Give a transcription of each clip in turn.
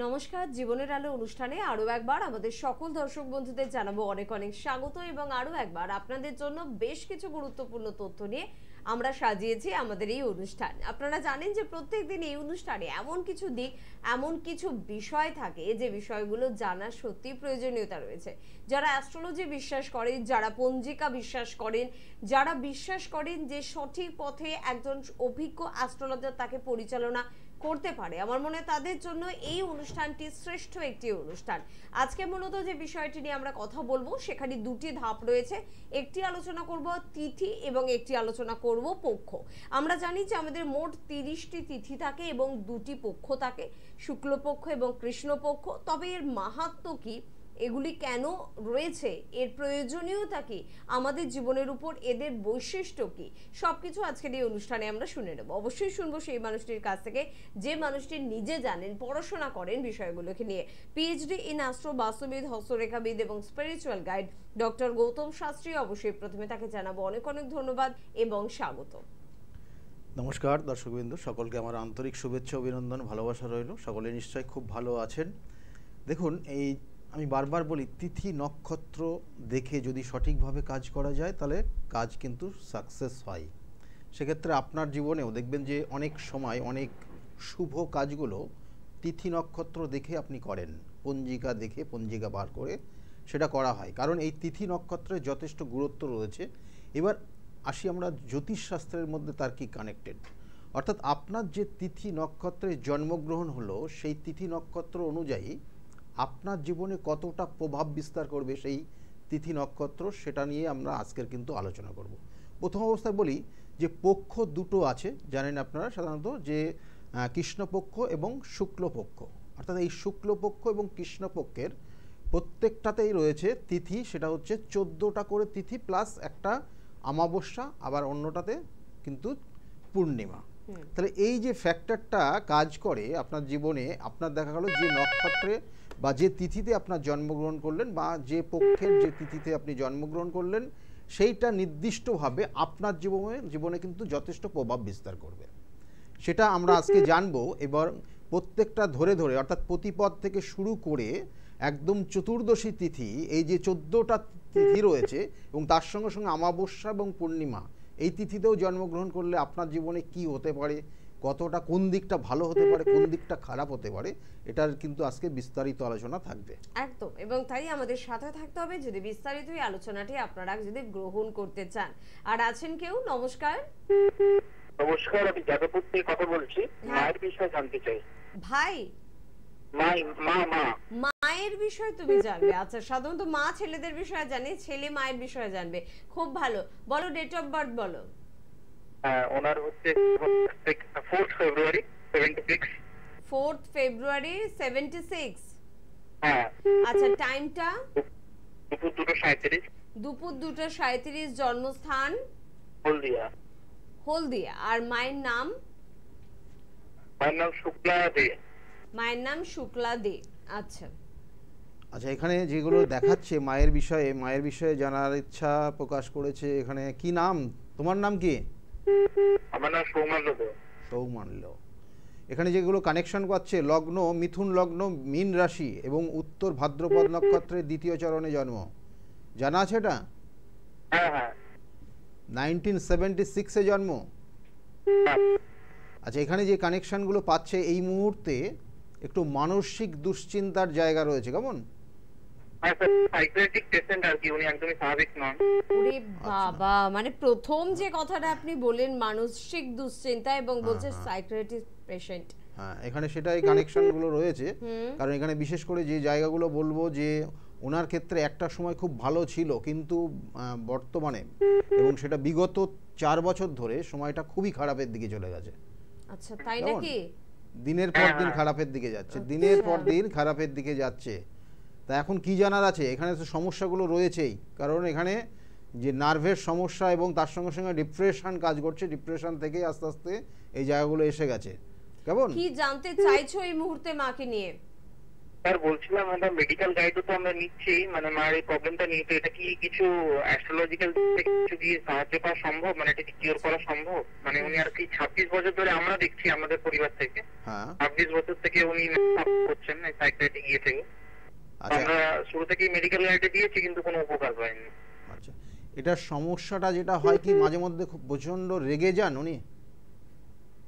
নমস্কার, জীবনের আলো অনুষ্ঠানে আরো একবার আমাদের সকল দর্শক বন্ধুদের জানাবো অনেক অনেক স্বাগত এবং আরো একবার আপনাদের জন্য বেশ কিছু গুরুত্বপূর্ণ তথ্য নিয়ে আমরা সাজিয়েছি আমাদের এই অনুষ্ঠান। আপনারা জানেন যে প্রত্যেকদিন এই অনুষ্ঠানে এমন কিছু দিক, এমন কিছু বিষয় থাকে যে বিষয়গুলো জানার সত্যি প্রয়োজনীয়তা রয়েছে। যারা অ্যাস্ট্রোলজি বিশ্বাস করেন, যারা পঞ্জিকা বিশ্বাস করেন, যারা বিশ্বাস করেন যে সঠিক পথে একজন অভিজ্ঞ অ্যাস্ট্রোলজার তাকে পরিচালনা করতে পারে, আমার মনে হয় তাদের জন্য এই অনুষ্ঠানটি শ্রেষ্ঠ একটি অনুষ্ঠান। আজকে মূলত যে বিষয়টি নিয়ে আমরা কথা বলবো সেখানে দুটি ধাপ রয়েছে। একটি আলোচনা করব তিথি এবং একটি আলোচনা করব পক্ষ। আমরা জানি যে আমাদের মোট 30টি তিথি থাকে এবং দুটি পক্ষ থাকে, শুক্লপক্ষ এবং কৃষ্ণপক্ষ। তবে এর মাহাত্ম্য কি, এগুলি কেন রয়েছে, এর প্রয়োজনীয়তা কি, আমাদের জীবনের উপর এদের বৈশিষ্ট্য কি, সবকিছু আজকের এই অনুষ্ঠানে আমরা শুনে নেব। অবশ্যই শুনবো সেই মানুষটির কাছ থেকে যে মানুষটি নিজে জানেন, পড়াশোনা করেন বিষয়গুলোকে নিয়ে। পিএইচডি ইন অ্যাস্ট্রো, বাস্তুবিদ, হস্তরেখাবিদ এবং spiritual guide doctor Gautam Shastri. অবশ্যই প্রথমে তাকে জানাবো অনেক অনেক ধন্যবাদ এবং স্বাগত। নমস্কার দর্শকবৃন্দ, সকলকে আমার আন্তরিক শুভেচ্ছা, অভিনন্দন, ভালোবাসা রইল। সকলে নিশ্চয়ই খুব ভালো আছেন। দেখুন, আমি বারবার বলি, তিথি নক্ষত্র দেখে যদি সঠিকভাবে কাজ করা যায় তাহলে কাজ কিন্তু সাকসেস হয়। সেক্ষেত্রে আপনার জীবনেও দেখবেন যে অনেক সময় অনেক শুভ কাজগুলো তিথি নক্ষত্র দেখে আপনি করেন, পঞ্জিকা দেখে, পঞ্জিকা বার করে সেটা করা হয়। কারণ এই তিথি নক্ষত্রের যথেষ্ট গুরুত্ব রয়েছে। এবার আসি আমরা জ্যোতিষশাস্ত্রের মধ্যে তার কি কানেক্টেড, অর্থাৎ আপনার যে তিথি নক্ষত্রে জন্মগ্রহণ হলো সেই তিথি নক্ষত্র অনুযায়ী আপনার জীবনে কতটা প্রভাব বিস্তার করবে সেই তিথি নক্ষত্র, সেটা নিয়ে আমরা আজকের কিন্তু আলোচনা করব। প্রথম অবস্থায় বলি যে পক্ষ দুটো আছে, জানেন আপনারা সাধারণত, যে কৃষ্ণপক্ষ এবং শুক্লপক্ষ। অর্থাৎ এই শুক্লপক্ষ এবং কৃষ্ণপক্ষের প্রত্যেকটাতেই রয়েছে তিথি, সেটা হচ্ছে 14টা করে তিথি প্লাস একটা অমাবস্যা, আবার অন্যটাতে কিন্তু পূর্ণিমা। তাহলে এই যে ফ্যাক্টরটা কাজ করে আপনার জীবনে, আপনার দেখা গেল যে নক্ষত্রে বা যে তিথিতে আপনার জন্মগ্রহণ করলেন বা যে পক্ষের যে তিথিতে আপনি জন্মগ্রহণ করলেন, সেইটা নির্দিষ্টভাবে আপনার জীবনে কিন্তু যথেষ্ট প্রভাব বিস্তার করবে। সেটা আমরা আজকে জানবো। এবার প্রত্যেকটা ধরে ধরে, অর্থাৎ প্রতিপদ থেকে শুরু করে একদম চতুর্দশী তিথি, এই যে 14টা তিথি রয়েছে এবং তার সঙ্গে সঙ্গে অমাবস্যা এবং পূর্ণিমা, এই তিথিতেও জন্মগ্রহণ করলে আপনার জীবনে কি হতে পারে, কতটা, কোন দিকটা ভালো হতে পারে, কোন দিকটা খারাপ হতে পারে, এটার কিন্তু আজকে বিস্তারিত আলোচনা থাকবে। একদম, এবং তাই আমাদের সাথে থাকতে হবে যদি বিস্তারিত এই আলোচনাটি আপনারা যদি গ্রহণ করতে চান। আর আছেন কেউ? নমস্কার। নমস্কার, আমি যাদবপুর থেকে কথা বলছি। মায়ের বিষয়ে জানতে চাই। ভাই? মায়ের বিষয় তুমি জানবে? আচ্ছা, সাধারণত মা ছেলেদের বিষয়ে জানে, ছেলে মায়ের বিষয়ে জানবে। খুব ভালো, বলো ডেট অফ বার্থ বলো। ওনার হচ্ছে 4th ফেব্রুয়ারি 76। 4th ফেব্রুয়ারি 76। হ্যাঁ। আচ্ছা, টাইমটা? দুপুর 2:37। দুপুর 2:37। জন্মস্থান? হলদিয়া। হলদিয়া। আর মায়ের নাম? মায়ের নাম শুক্লা দে। মায়ের নাম শুক্লা দে। আচ্ছা আচ্ছা, এখানে যেগুলো দেখাচ্ছে মায়ের বিষয়ে জানার ইচ্ছা প্রকাশ করেছে। এখানে কি নাম, তোমার নাম কি? আমার নাম সৌমাল্য দে। সৌমাল্য। এখানে যেগুলো কানেকশন পাচ্ছে, লগ্ন মিথুন লগ্ন, মীন রাশি এবং উত্তর ভাদ্রপদ নক্ষত্রের দ্বিতীয় চরণে জন্ম, জানা আছে এটা? হ্যাঁ হ্যাঁ। 1976-এ জন্ম। আচ্ছা, এখানে যে কানেকশনগুলো পাচ্ছে এই মুহূর্তে একটু মানসিক দুশ্চিন্তার জায়গা রয়েছে, কেমন? সাইকিয়াট্রিক পেশেন্ট আর কি, উনি একদমই স্বাভাবিক নন। ওরে বাবা, মানে প্রথম যে কথাটা আপনি বলেন মানসিক দুশ্চিন্তা এবং বলছে সাইকিয়াট্রিক পেশেন্ট। হ্যাঁ, এখানে সেটাই কানেকশনগুলো রয়েছে। কারণ এখানে বিশেষ করে যে জায়গাগুলো বলবো যে ওনার ক্ষেত্রে একটা সময় খুব ভালো ছিল, কিন্তু বর্তমানে এবং সেটা বিগত 4 বছর ধরে সময়টা খুবই খারাপের দিকে চলে গেছে। আচ্ছা, তাই নাকি? দিনের পর দিন খারাপের দিকে যাচ্ছে, দিনের পর দিন খারাপের দিকে যাচ্ছে। তা এখন কি জানার আছে, এখানে তো সমস্যাগুলো রয়েছেই। কারণ এখানে যে নার্ভের সমস্যা এবং তার সঙ্গে সঙ্গে ডিপ্রেশন কাজ করছে, ডিপ্রেশন থেকে আস্তে আস্তে এই জায়গাগুলো এসে গেছে। কেমন, কি জানতে চাইছো এই মুহূর্তে মাকে নিয়ে? স্যার বলছিলাম আমরা মেডিকেল গাইডও তো আমরা নিচ্ছি, মানে মার এই প্রবলেমটা নিয়ে, তো এটা কি কিছু অ্যাস্ট্রোলজিক্যাল কিছু কি সাহায্য করা সম্ভব, মানে এটা কি কিওর করা সম্ভব? মানে উনি আর কি 26 বছর ধরে আমরা দেখছি আমাদের পরিবার থেকে, হ্যাঁ 26 বছর থেকে উনি করছেন সাইকিয়াট্রিক গিয়ে থেকে। আচ্ছা আমরা শুরু থেকেই মেডিকেল গাইডে দিয়েছি কিন্তু কোনো উপকার পাইনি। আচ্ছা, এটার সমস্যাটা যেটা হয় কি মাঝে মধ্যে খুব প্রচন্ড রেগে যান উনি?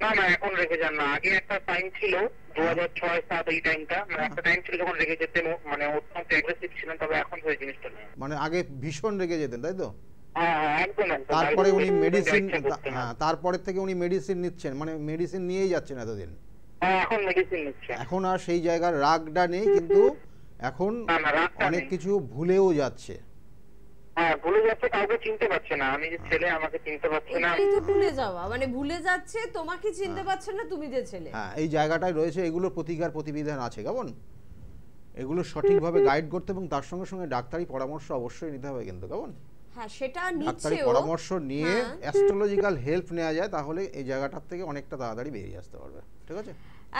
না না, এখন রেখে যান না। আগে একটা টাইম ছিল 2006-07 এই টাইমটা, মানে একটা টাইম ছিল যখন রেখে যেতেন, মানে অত্যন্ত অ্যাগ্রেসিভ ছিলেন, তবে এখন সেই জিনিসটা নেই। মানে আগে ভীষণ রেগে যেতেন তাই তো? হ্যাঁ হ্যাঁ, একদম একদম। তারপরে উনি মেডিসিন, ইচ্ছা করতেন না। হ্যাঁ তারপরে থেকে উনি মেডিসিন নিচ্ছেন, মানে মেডিসিন নিয়েই যাচ্ছেন এতদিন। হ্যাঁ, এখন মেডিসিন নিচ্ছে। এখন আর সেই জায়গার রাগটা নেই, কিন্তু এখন না না, রাগটা অনেক নেই। কিছু ভুলেও যাচ্ছে। হ্যাঁ, ভুলে যাচ্ছে, কাউকে চিনতে পারছে না। আমি যে ছেলে, আমাকে চিনতে পারছে না। এটাই তো ভুলে যাওয়া, মানে ভুলে যাচ্ছে, তোমাকে চিনতে পারছে না তুমি যে ছেলে। হ্যাঁ এই জায়গাটায় রয়েছে, এগুলোর প্রতিকার প্রতিবিধান আছে কেমন, এগুলো সঠিকভাবে গাইড করতে এবং তার সঙ্গে সঙ্গে ডাক্তারি পরামর্শ অবশ্যই নিতে হবে কিন্তু কেমন। হ্যাঁ সেটা ডাক্তারি নিচ্ছেও। পরামর্শ নিয়ে হ্যাঁ। অ্যাস্ট্রোলজিক্যাল হেল্প নেওয়া যায়, তাহলে এই জায়গাটার থেকে অনেকটা তাড়াতাড়ি বেরিয়ে আসতে পারবে। ঠিক আছে,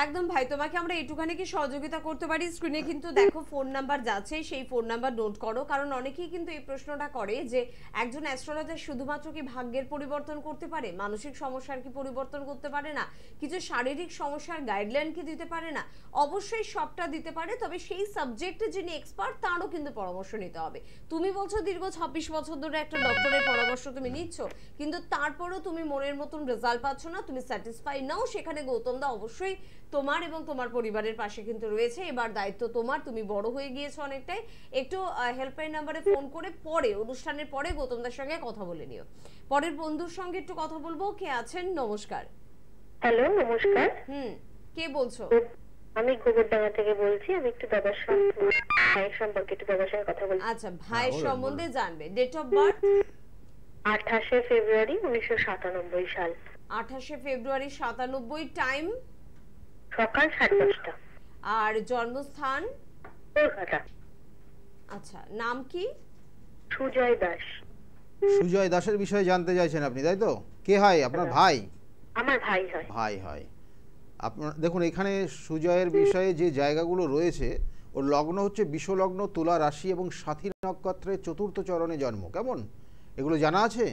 একদম ভাই, তোমাকে আমরা এইটুখানি কি সহযোগিতা করতে পারি? স্ক্রিনে কিন্তু দেখো ফোন নাম্বার যাচ্ছে, সেই ফোন নাম্বার নোট করো, কারণ অনেকেই কিন্তু এই প্রশ্নটা করে যে একজন অ্যাস্ট্রোলজার শুধুমাত্র কি ভাগ্যের পরিবর্তন করতে পারে, মানসিক সমস্যার কি পরিবর্তন করতে পারে না, কিছু শারীরিক সমস্যার গাইডলাইন কি দিতে পারে না? অবশ্যই সবটা দিতে পারে, তবে সেই সাবজেক্টে যিনি এক্সপার্ট তারও কিন্তু পরামর্শ নিতে হবে। তুমি বলছো দীর্ঘ 26 বছর ধরে একটা ডক্টরের পরামর্শ তুমি নিচ্ছ, কিন্তু তারপরেও তুমি মনের মতন রেজাল্ট পাচ্ছ না, তুমি স্যাটিসফাই নাও, সেখানে গৌতম দা অবশ্যই তোমার এবং তোমার পরিবারের পাশে কিন্তু রয়েছে। এবার দায়িত্ব তোমার, তুমি বড় হয়ে গিয়েছো অনেকটাই, একটু হেল্পলাইন নাম্বারে ফোন করে পরে, অনুষ্ঠানের পরে গৌতমদার সঙ্গে কথা বলে নিও। পরের বন্ধুর সঙ্গে একটু কথা বলবো। কে আছেন? নমস্কার। হ্যালো, নমস্কার। কে বলছো? আমি গোবরডাঙ্গা থেকে বলছি। আমি একটু দাদার সঙ্গে, ভাইয়ের সম্পর্কে একটু দাদার সঙ্গে কথা বলছি। আচ্ছা, ভাইয়ের বলুন, সম্বন্ধে জানবে। Date of birth? 28শে ফেব্রুয়ারি 1997 সাল, 28শে ফেব্রুয়ারি 97। টাইম? সকাল 10:30টা। আর জন্মস্থান? কলকাতা। আচ্ছা, নাম কি? সুজয় দাস। সুজয় দাসের বিষয়ে জানতে চাইছেন আপনি তাই তো? কে হয় আপনার ভাই? আমার ভাই হয়। ভাই হয় আপনার। দেখুন এখানে সুজয়ের বিষয়ে যে জায়গাগুলো রয়েছে, ওর লগ্ন হচ্ছে বিষলগ্ন, তুলা রাশি এবং সাথী নক্ষত্রের চতুর্থ চরণে জন্ম। কেমন, এগুলো জানা আছে?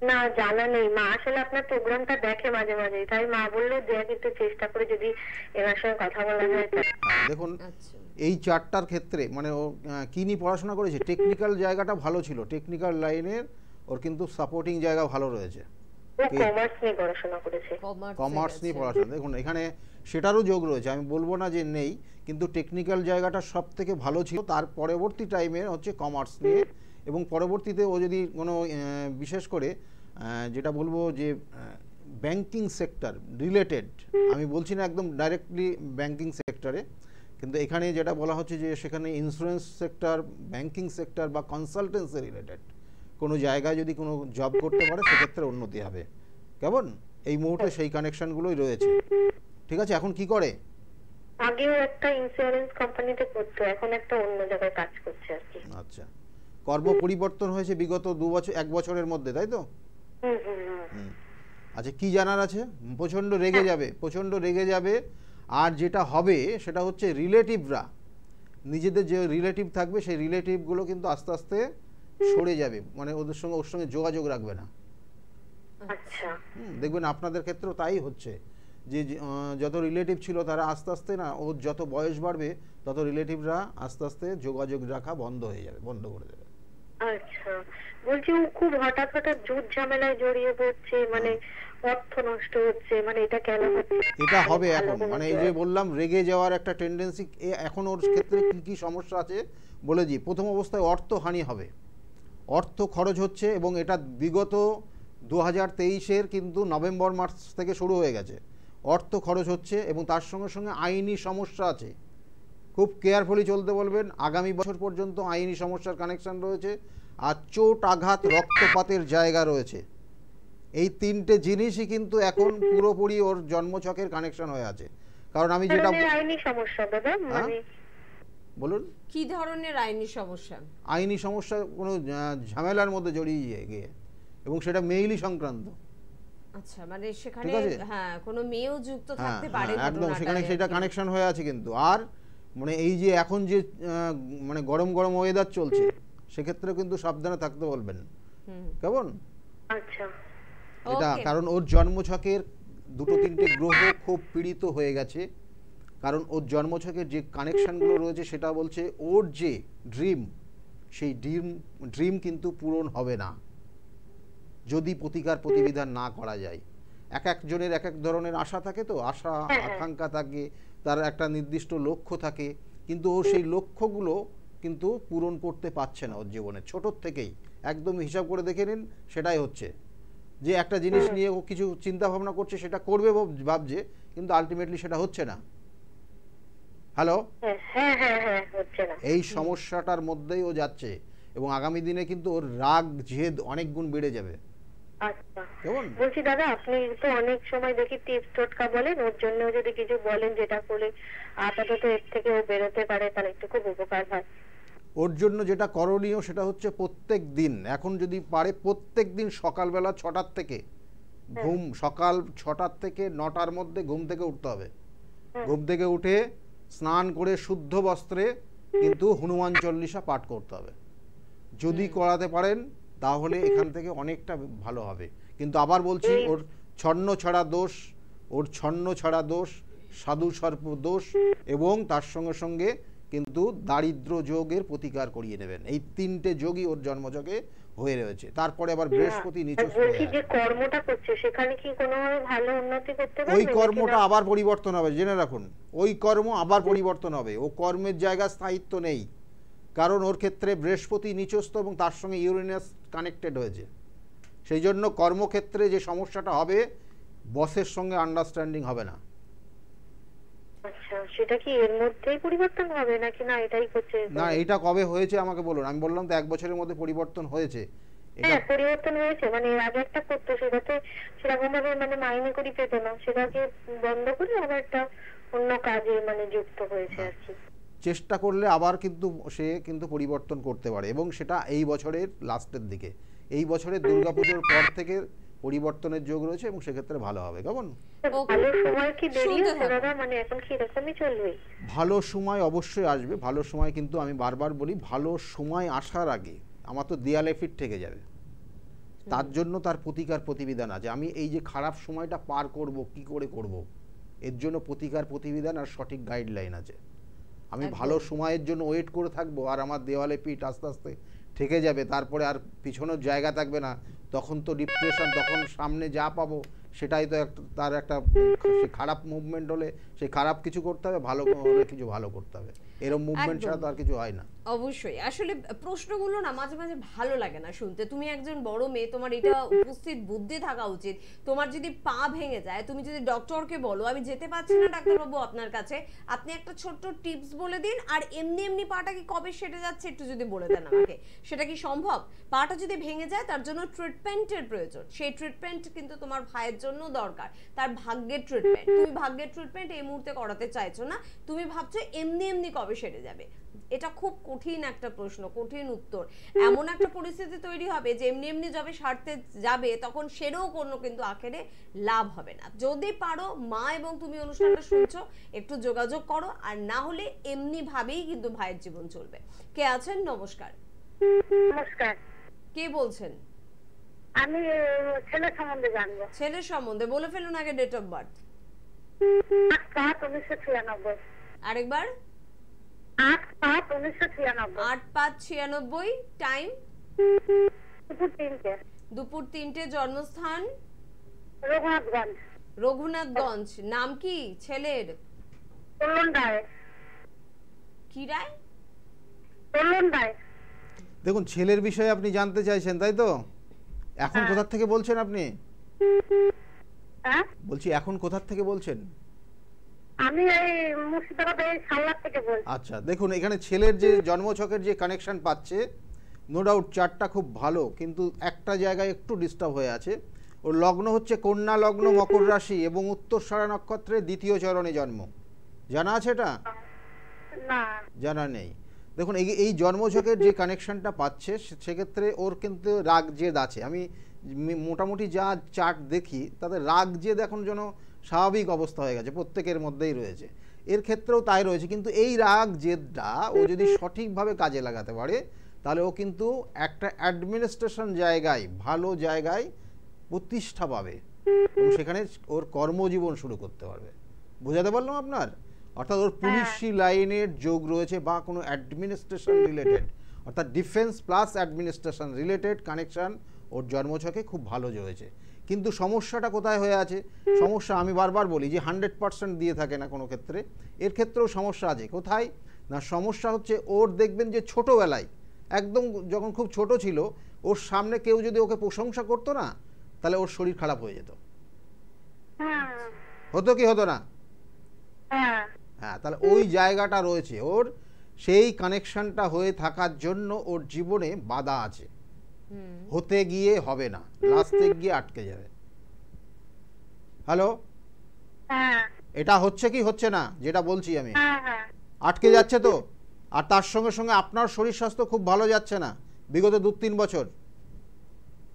না, জানা নেই। মা আসলে আপনার প্রোগ্রামটা দেখে মাঝে মাঝে, তাই মা বললো যে একটু চেষ্টা করে যদি এনার সঙ্গে কথা বলা যায়। দেখুন আচ্ছা, এই চারটার ক্ষেত্রে মানে ও কি নিয়ে পড়াশোনা করেছে, টেকনিক্যাল জায়গাটা ভালো ছিল, টেকনিক্যাল লাইনের ওর কিন্তু সাপোর্টিং জায়গা ভালো রয়েছে। ও কমার্স নিয়ে পড়াশোনা করেছে। কমার্স নিয়ে পড়াশোনা, দেখুন এখানে সেটারও যোগ রয়েছে, আমি বলবো না যে নেই, কিন্তু টেকনিক্যাল জায়গাটা সব থেকে ভালো ছিল। তার পরবর্তী টাইমে হচ্ছে কমার্স নিয়ে, এবং পরবর্তীতে ও যদি কোনো বিশেষ করে যেটা বলবো যে ব্যাংকিং সেক্টর রিলেটেড, আমি বলছি না একদম ডাইরেক্টলি ব্যাংকিং সেক্টরে, কিন্তু এখানে যেটা বলা হচ্ছে যে সেখানে ইন্স্যুরেন্স সেক্টর, ব্যাংকিং সেক্টর বা কনসালটেন্সি রিলেটেড কোনো জায়গায় যদি কোনো জব করতে পারে সেক্ষেত্রে উন্নতি হবে। কেমন, এই মুহূর্তে সেই কানেকশনগুলোই রয়েছে। ঠিক আছে, এখন কি করে? আগেও একটা ইন্স্যুরেন্স কোম্পানিতে করতো, এখন একটা অন্য জায়গায় কাজ করছে আর কি। আচ্ছা, কর্ম পরিবর্তন হয়েছে বিগত 2 বছর 1 বছরের মধ্যে তাই তো? আচ্ছা, কি জানার আছে? প্রচণ্ড রেগে যাবে, প্রচণ্ড রেগে যাবে। আর যেটা হবে সেটা হচ্ছে রিলেটিভরা, নিজেদের যে রিলেটিভ থাকবে সেই রিলেটিভগুলো কিন্তু আস্তে আস্তে সরে যাবে, মানে ওদের সঙ্গে ওর সঙ্গে যোগাযোগ রাখবে না। আচ্ছা। দেখবেন আপনাদের ক্ষেত্রেও তাই হচ্ছে, যে যত রিলেটিভ ছিল তারা আস্তে আস্তে না, ওর যত বয়স বাড়বে তত রিলেটিভরা আস্তে আস্তে যোগাযোগ রাখা বন্ধ হয়ে যাবে, বন্ধ করে দেবে। আচ্ছা, বলছি ও খুব হঠাৎ হঠাৎ যুদ্ধ ঝামেলায় জড়িয়ে পড়ছে, মানে অর্থ নষ্ট হচ্ছে, মানে এটা কেন হচ্ছে? এটা হবে এখন, মানে এই যে বললাম রেগে যাওয়ার একটা টেন্ডেন্সি, এখন ওর ক্ষেত্রে কি কি সমস্যা আছে বলে দিই। প্রথম অবস্থায় অর্থ হানি হবে, অর্থ খরচ হচ্ছে, এবং এটা বিগত 2023-এর কিন্তু নভেম্বর মাস থেকে শুরু হয়ে গেছে। অর্থ খরচ হচ্ছে এবং তার সঙ্গে সঙ্গে আইনি সমস্যা আছে, খুব কেয়ারফুলি চলতে বলবেন। আগামী বছর পর্যন্ত আইনি সমস্যার কানেকশন রয়েছে, আর চোট আঘাত রক্তপাতের জায়গা রয়েছে। এই 3টে জিনিসই কিন্তু এখন পুরোপুরি ওর জন্মছকের কানেকশন হয়ে আছে। কারণ আমি যেটা আইনি সমস্যা দাদা, মানে বলুন কি ধরনের আইনি সমস্যা? আইনি সমস্যা কোনো ঝামেলার মধ্যে জড়িয়ে গিয়ে, এবং সেটা মেইলি সংক্রান্ত। আচ্ছা, মানে সেখানে ঠিক আছে? হ্যাঁ কোনো মেয়েও যুক্ত থাকতে পারে একদম, সেখানে ঘটনাটায় সেটা আর কি। কানেকশন হয়ে আছে কিন্তু। আর মানে এই যে এখন যে মানে গরম গরম ওয়েদার চলছে, সেক্ষেত্রে কিন্তু সাবধানে থাকতে বলবেন, কেমন? আচ্ছা, এটা Okay. কারণ ওর জন্মছকের দুটো তিনটে গ্রহ খুব পীড়িত হয়ে গেছে, কারণ ওর জন্মছকের যে কানেকশনগুলো রয়েছে সেটা বলছে ওর যে ড্রিম, সেই ড্রিম কিন্তু পূরণ হবে না যদি প্রতিকার প্রতিবিধান না করা যায়। এক একজনের এক এক ধরনের আশা থাকে, তো আশা আকাঙ্ক্ষা থাকে, তার একটা নির্দিষ্ট লক্ষ্য থাকে, কিন্তু ও সেই লক্ষ্যগুলো কিন্তু পূরণ করতে পারছে না ওর জীবনে ছোটোর থেকেই। একদম হিসাব করে দেখে নিন, সেটাই হচ্ছে যে একটা জিনিস নিয়ে ও কিছু চিন্তা ভাবনা করছে, সেটা করবে ভাবছে, কিন্তু আলটিমেটলি সেটা হচ্ছে না। হ্যালো, এই সমস্যাটার মধ্যেই ও যাচ্ছে, এবং আগামী দিনে কিন্তু ওর রাগ জেদ অনেক গুণ বেড়ে যাবে। আচ্ছা, কেমন? বলছি দাদা, আপনি তো অনেক সময় দেখি টিপস টোটকা বলেন, ওর জন্য যদি কিছু বলেন যেটা করে আপাতত এর থেকে ও বেরোতে পারে, তাহলে একটু খুব উপকার হয়। ওর জন্য যেটা করণীয় সেটা হচ্ছে প্রত্যেক দিন, এখন যদি পারে প্রত্যেক দিন সকালবেলা 6টার থেকে সকাল 6টার থেকে 9টার মধ্যে ঘুম থেকে উঠতে হবে। ঘুম থেকে উঠে স্নান করে শুদ্ধ বস্ত্রে কিন্তু হনুমান চল্লিশা পাঠ করতে হবে। যদি করাতে পারেন তাহলে এখান থেকে অনেকটা ভালো হবে। কিন্তু আবার বলছি, ওর ছন্ন ছড়া দোষ, সাধু সর্প দোষ, এবং তার সঙ্গে সঙ্গে কিন্তু দারিদ্র যোগের প্রতিকার করিয়ে নেবেন। এই 3টে যোগই ওর জন্মযোগে হয়ে রয়েছে। তারপরে আবার বৃহস্পতি নিচস্থ হয়ে যে কর্মটা করছে সেখানে কি কোনো ভালো উন্নতি করতে পারবে? ওই কর্মটা আবার পরিবর্তন হবে, জেনে রাখুন। ওই কর্ম আবার পরিবর্তন হবে। ও কর্মের জায়গা স্থায়িত্ব নেই, কারণ ওর ক্ষেত্রে বৃহস্পতি নিচস্থ এবং তার সঙ্গে ইউরেনাস কানেক্টেড হয়েছে। সেই জন্য কর্মক্ষেত্রে যে সমস্যাটা হবে, বসের সঙ্গে আন্ডারস্ট্যান্ডিং হবে না। আচ্ছা, সেটা কি এর মধ্যেই পরিবর্তন হবে নাকি না এটাই হচ্ছে? না, এটা কবে হয়েছে আমাকে বলুন। আমি বললাম তো 1 বছরের মধ্যে পরিবর্তন হয়েছে। হ্যাঁ, পরিবর্তন হয়েছে, মানে এর আগে একটা করতো, সেটাতে সেরকম ভাবে মানে মাইনে করি পেত না, সেটাকে বন্ধ করে আবার একটা অন্য কাজে মানে যুক্ত হয়েছে আর কি। চেষ্টা করলে আবার কিন্তু সে কিন্তু পরিবর্তন করতে পারে, এবং সেটা এই বছরের লাস্টের দিকে। এই বছরের দুর্গাপুজোর পর থেকে পরিবর্তনের যোগ রয়েছে, এবং সেক্ষেত্রে ভালো হবে। কেমন? ভালো সময় কি দেরি হচ্ছে দাদা? মানে এখন কি এরকমই চলবে? ভালো সময় অবশ্যই আসবে। ভালো সময়, কিন্তু আমি বারবার বলি, ভালো সময় আসার আগে আমার তো দেয়ালে ফিট থেকে যাবে। তার জন্য তার প্রতিকার প্রতিবিধান আছে। আমি এই যে খারাপ সময়টা পার করব, কি করে করব, এর জন্য প্রতিকার প্রতিবিধান আর সঠিক গাইডলাইন আছে। আমি ভালো সময়ের জন্য ওয়েট করে থাকবো, আর আমার দেওয়ালে পিঠ আস্তে আস্তে ঠেকে যাবে, তারপরে আর পিছনের জায়গা থাকবে না, তখন তো ডিপ্রেশন, তখন সামনে যা পাবো সেটাই তো তার একটা খারাপ মুভমেন্ট হলে সেই খারাপ কিছু করতে হবে, ভালো হলে কিছু ভালো করতে হবে। এরকম মুভমেন্ট ছাড়া তো আর কিছু হয় না। অবশ্যই। আসলে প্রশ্নগুলো না মাঝে মাঝে ভালো লাগে না শুনতে। তুমি একজন বড় মেয়ে, তোমার এটা উপস্থিত বুদ্ধি থাকা উচিত। তোমার যদি পা ভেঙে যায়, তুমি যদি ডক্টরকে বলো আমি যেতে পারছি না ডাক্তারবাবু আপনার কাছে, আপনি একটা ছোট্ট টিপস বলে দিন, আর এমনি এমনি পাটা কি কবে সেরে যাচ্ছে একটু যদি বলে দেন আমাকে, সেটা কি সম্ভব? পাটা যদি ভেঙে যায় তার জন্য ট্রিটমেন্টের প্রয়োজন। সেই ট্রিটমেন্ট কিন্তু তোমার ভাইয়ের জন্য দরকার, তার ভাগ্যের ট্রিটমেন্ট। তুমি ভাগ্যের ট্রিটমেন্ট এই মুহূর্তে করাতে চাইছো না, তুমি ভাবছো এমনি এমনি কবে সেরে যাবে। এটা খুব কঠিন একটা প্রশ্ন, কঠিন উত্তর। এমন একটা পরিস্থিতি তৈরি হবে যে এমনি এমনি যবে সারতে যাবে তখন সেরেও কোনো কিন্তু আখেরে লাভ হবে না। যদি পারো, মা এবং তুমি অনুষ্ঠানটা শুনছো, একটু যোগাযোগ করো, আর না হলে এমনি ভাবেই কিন্তু ভাইয়ের জীবন চলবে। কে আছেন? নমস্কার। নমস্কার, কে বলছেন? আমি ছেলে সম্বন্ধে জানবো। ছেলের সম্বন্ধে বলে ফেলুন আগে ডেট অফ বার্থ। 8/5/1996। আরেকবার। 8/5/1996। 8/5/96। টাইম? দুপুর 3টে। দুপুর 3টে। জন্মস্থান? রঘুনাথগঞ্জ। রঘুনাথগঞ্জ। নাম কি ছেলের? কল্যাণ রায়। কি রায়? কল্যাণ রায়। দেখুন, ছেলের বিষয়ে আপনি জানতে চাইছেন, তাই তো? এখন কোথা থেকে বলছেন আপনি? বলছি এখন কোথা থেকে বলছেন? আমি এই মুর্শিদাবাদের সালনা থেকে বলছি। আচ্ছা, দেখুন এখানে ছেলের যে জন্মছকের যে কানেকশন পাচ্ছে, নো ডাউট চারটা খুব ভালো, কিন্তু একটা জায়গায় একটু ডিস্টার্ব হয়ে আছে। ওর লগ্ন হচ্ছে কন্যা লগ্ন, মকর রাশি, এবং উত্তরসারা নক্ষত্রের 2য় চরণে জন্ম। জানা আছে এটা? না, জানা নেই। দেখুন এই জন্মছকের যে কানেকশনটা পাচ্ছে, সেক্ষেত্রে ওর কিন্তু রাগ জেদ আছে। আমি মোটামুটি যা চার্ট দেখি তাতে রাগ জেদ এখন যেন স্বাভাবিক অবস্থা হয়ে গেছে, প্রত্যেকের মধ্যেই রয়েছে। এর ক্ষেত্রেও তাই রয়েছে। কিন্তু এই রাগ জেদটা ও যদি সঠিকভাবে কাজে লাগাতে পারে তাহলে ও কিন্তু একটা অ্যাডমিনিস্ট্রেশন জায়গায়, ভালো জায়গায় প্রতিষ্ঠা পাবে এবং সেখানে ওর কর্মজীবন শুরু করতে পারবে। বোঝাতে পারলাম আপনার? অর্থাৎ ওর পুলিশি লাইনের যোগ রয়েছে বা কোনো অ্যাডমিনিস্ট্রেশন রিলেটেড, অর্থাৎ defence plus administration related connection ওর জন্মছকে খুব ভালো রয়েছে। কিন্তু সমস্যাটা কোথায় হয়ে আছে? সমস্যা আমি বারবার বলি যে 100% দিয়ে থাকে না কোনো ক্ষেত্রে, এর ক্ষেত্রেও সমস্যা আছে। কোথায় না, সমস্যা হচ্ছে ওর দেখবেন যে ছোটোবেলায় একদম যখন খুব ছোট ছিল ওর সামনে কেউ যদি ওকে প্রশংসা করতো না তাহলে ওর শরীর খারাপ হয়ে যেত। হতো কি হতো না? হ্যাঁ, তাহলে ওই জায়গাটা রয়েছে ওর, সেই কানেকশনটা হয়ে থাকার জন্য ওর জীবনে বাধা আছে, হতে গিয়ে হবে না, লাস্টে গিয়ে আটকে যাবে। হ্যালো, এটা হচ্ছে কি হচ্ছে না যেটা বলছি আমি? আটকে যাচ্ছে তো। আর তার সঙ্গে সঙ্গে আপনার শরীর স্বাস্থ্য খুব ভালো যাচ্ছে না বিগত 2-3 বছর।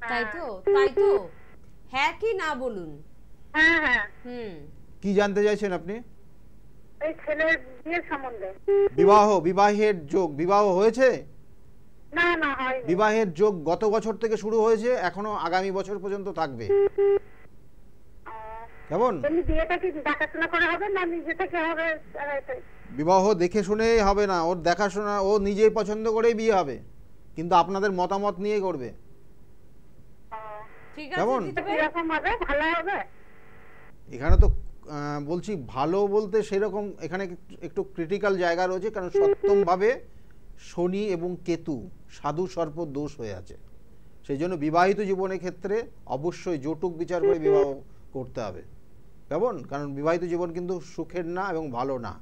তাই তো, তাই তো। হ্যাঁ কি না বলুন। কি জানতে চাইছেন আপনি? এই ছেলের বিয়ের সম্বন্ধে। বিবাহের যোগ, বিবাহ হয়েছে? না না হয়নি। বিবাহের যোগ গত বছর থেকে শুরু হয়েছে, এখনো আগামী বছর পর্যন্ত থাকবে। কেমন? বিয়েটা কি দেখাশোনা করে হবে না নিজে থেকে হবে? বিবাহ দেখে শুনেই হবে না, ওর দেখাশোনা ও নিজেই পছন্দ করেই বিয়ে হবে, কিন্তু আপনাদের মতামত নিয়ে করবে। ঠিক কেমন? আছে, কিরকম হবে? ভালো হবে? এখানে তো বলছি ভালো বলতে সেরকম, এখানে একটু ক্রিটিক্যাল জায়গা রয়েছে, কারণ সপ্তমভাবে শনি এবং কেতু সাধু সর্প দোষ হয়ে আছে। সেই জন্য বিবাহিত জীবনের ক্ষেত্রে অবশ্যই যৌতুক বিচার করে বিবাহ করতে হবে। কেমন? কারণ বিবাহিত জীবন কিন্তু সুখের না এবং ভালো না।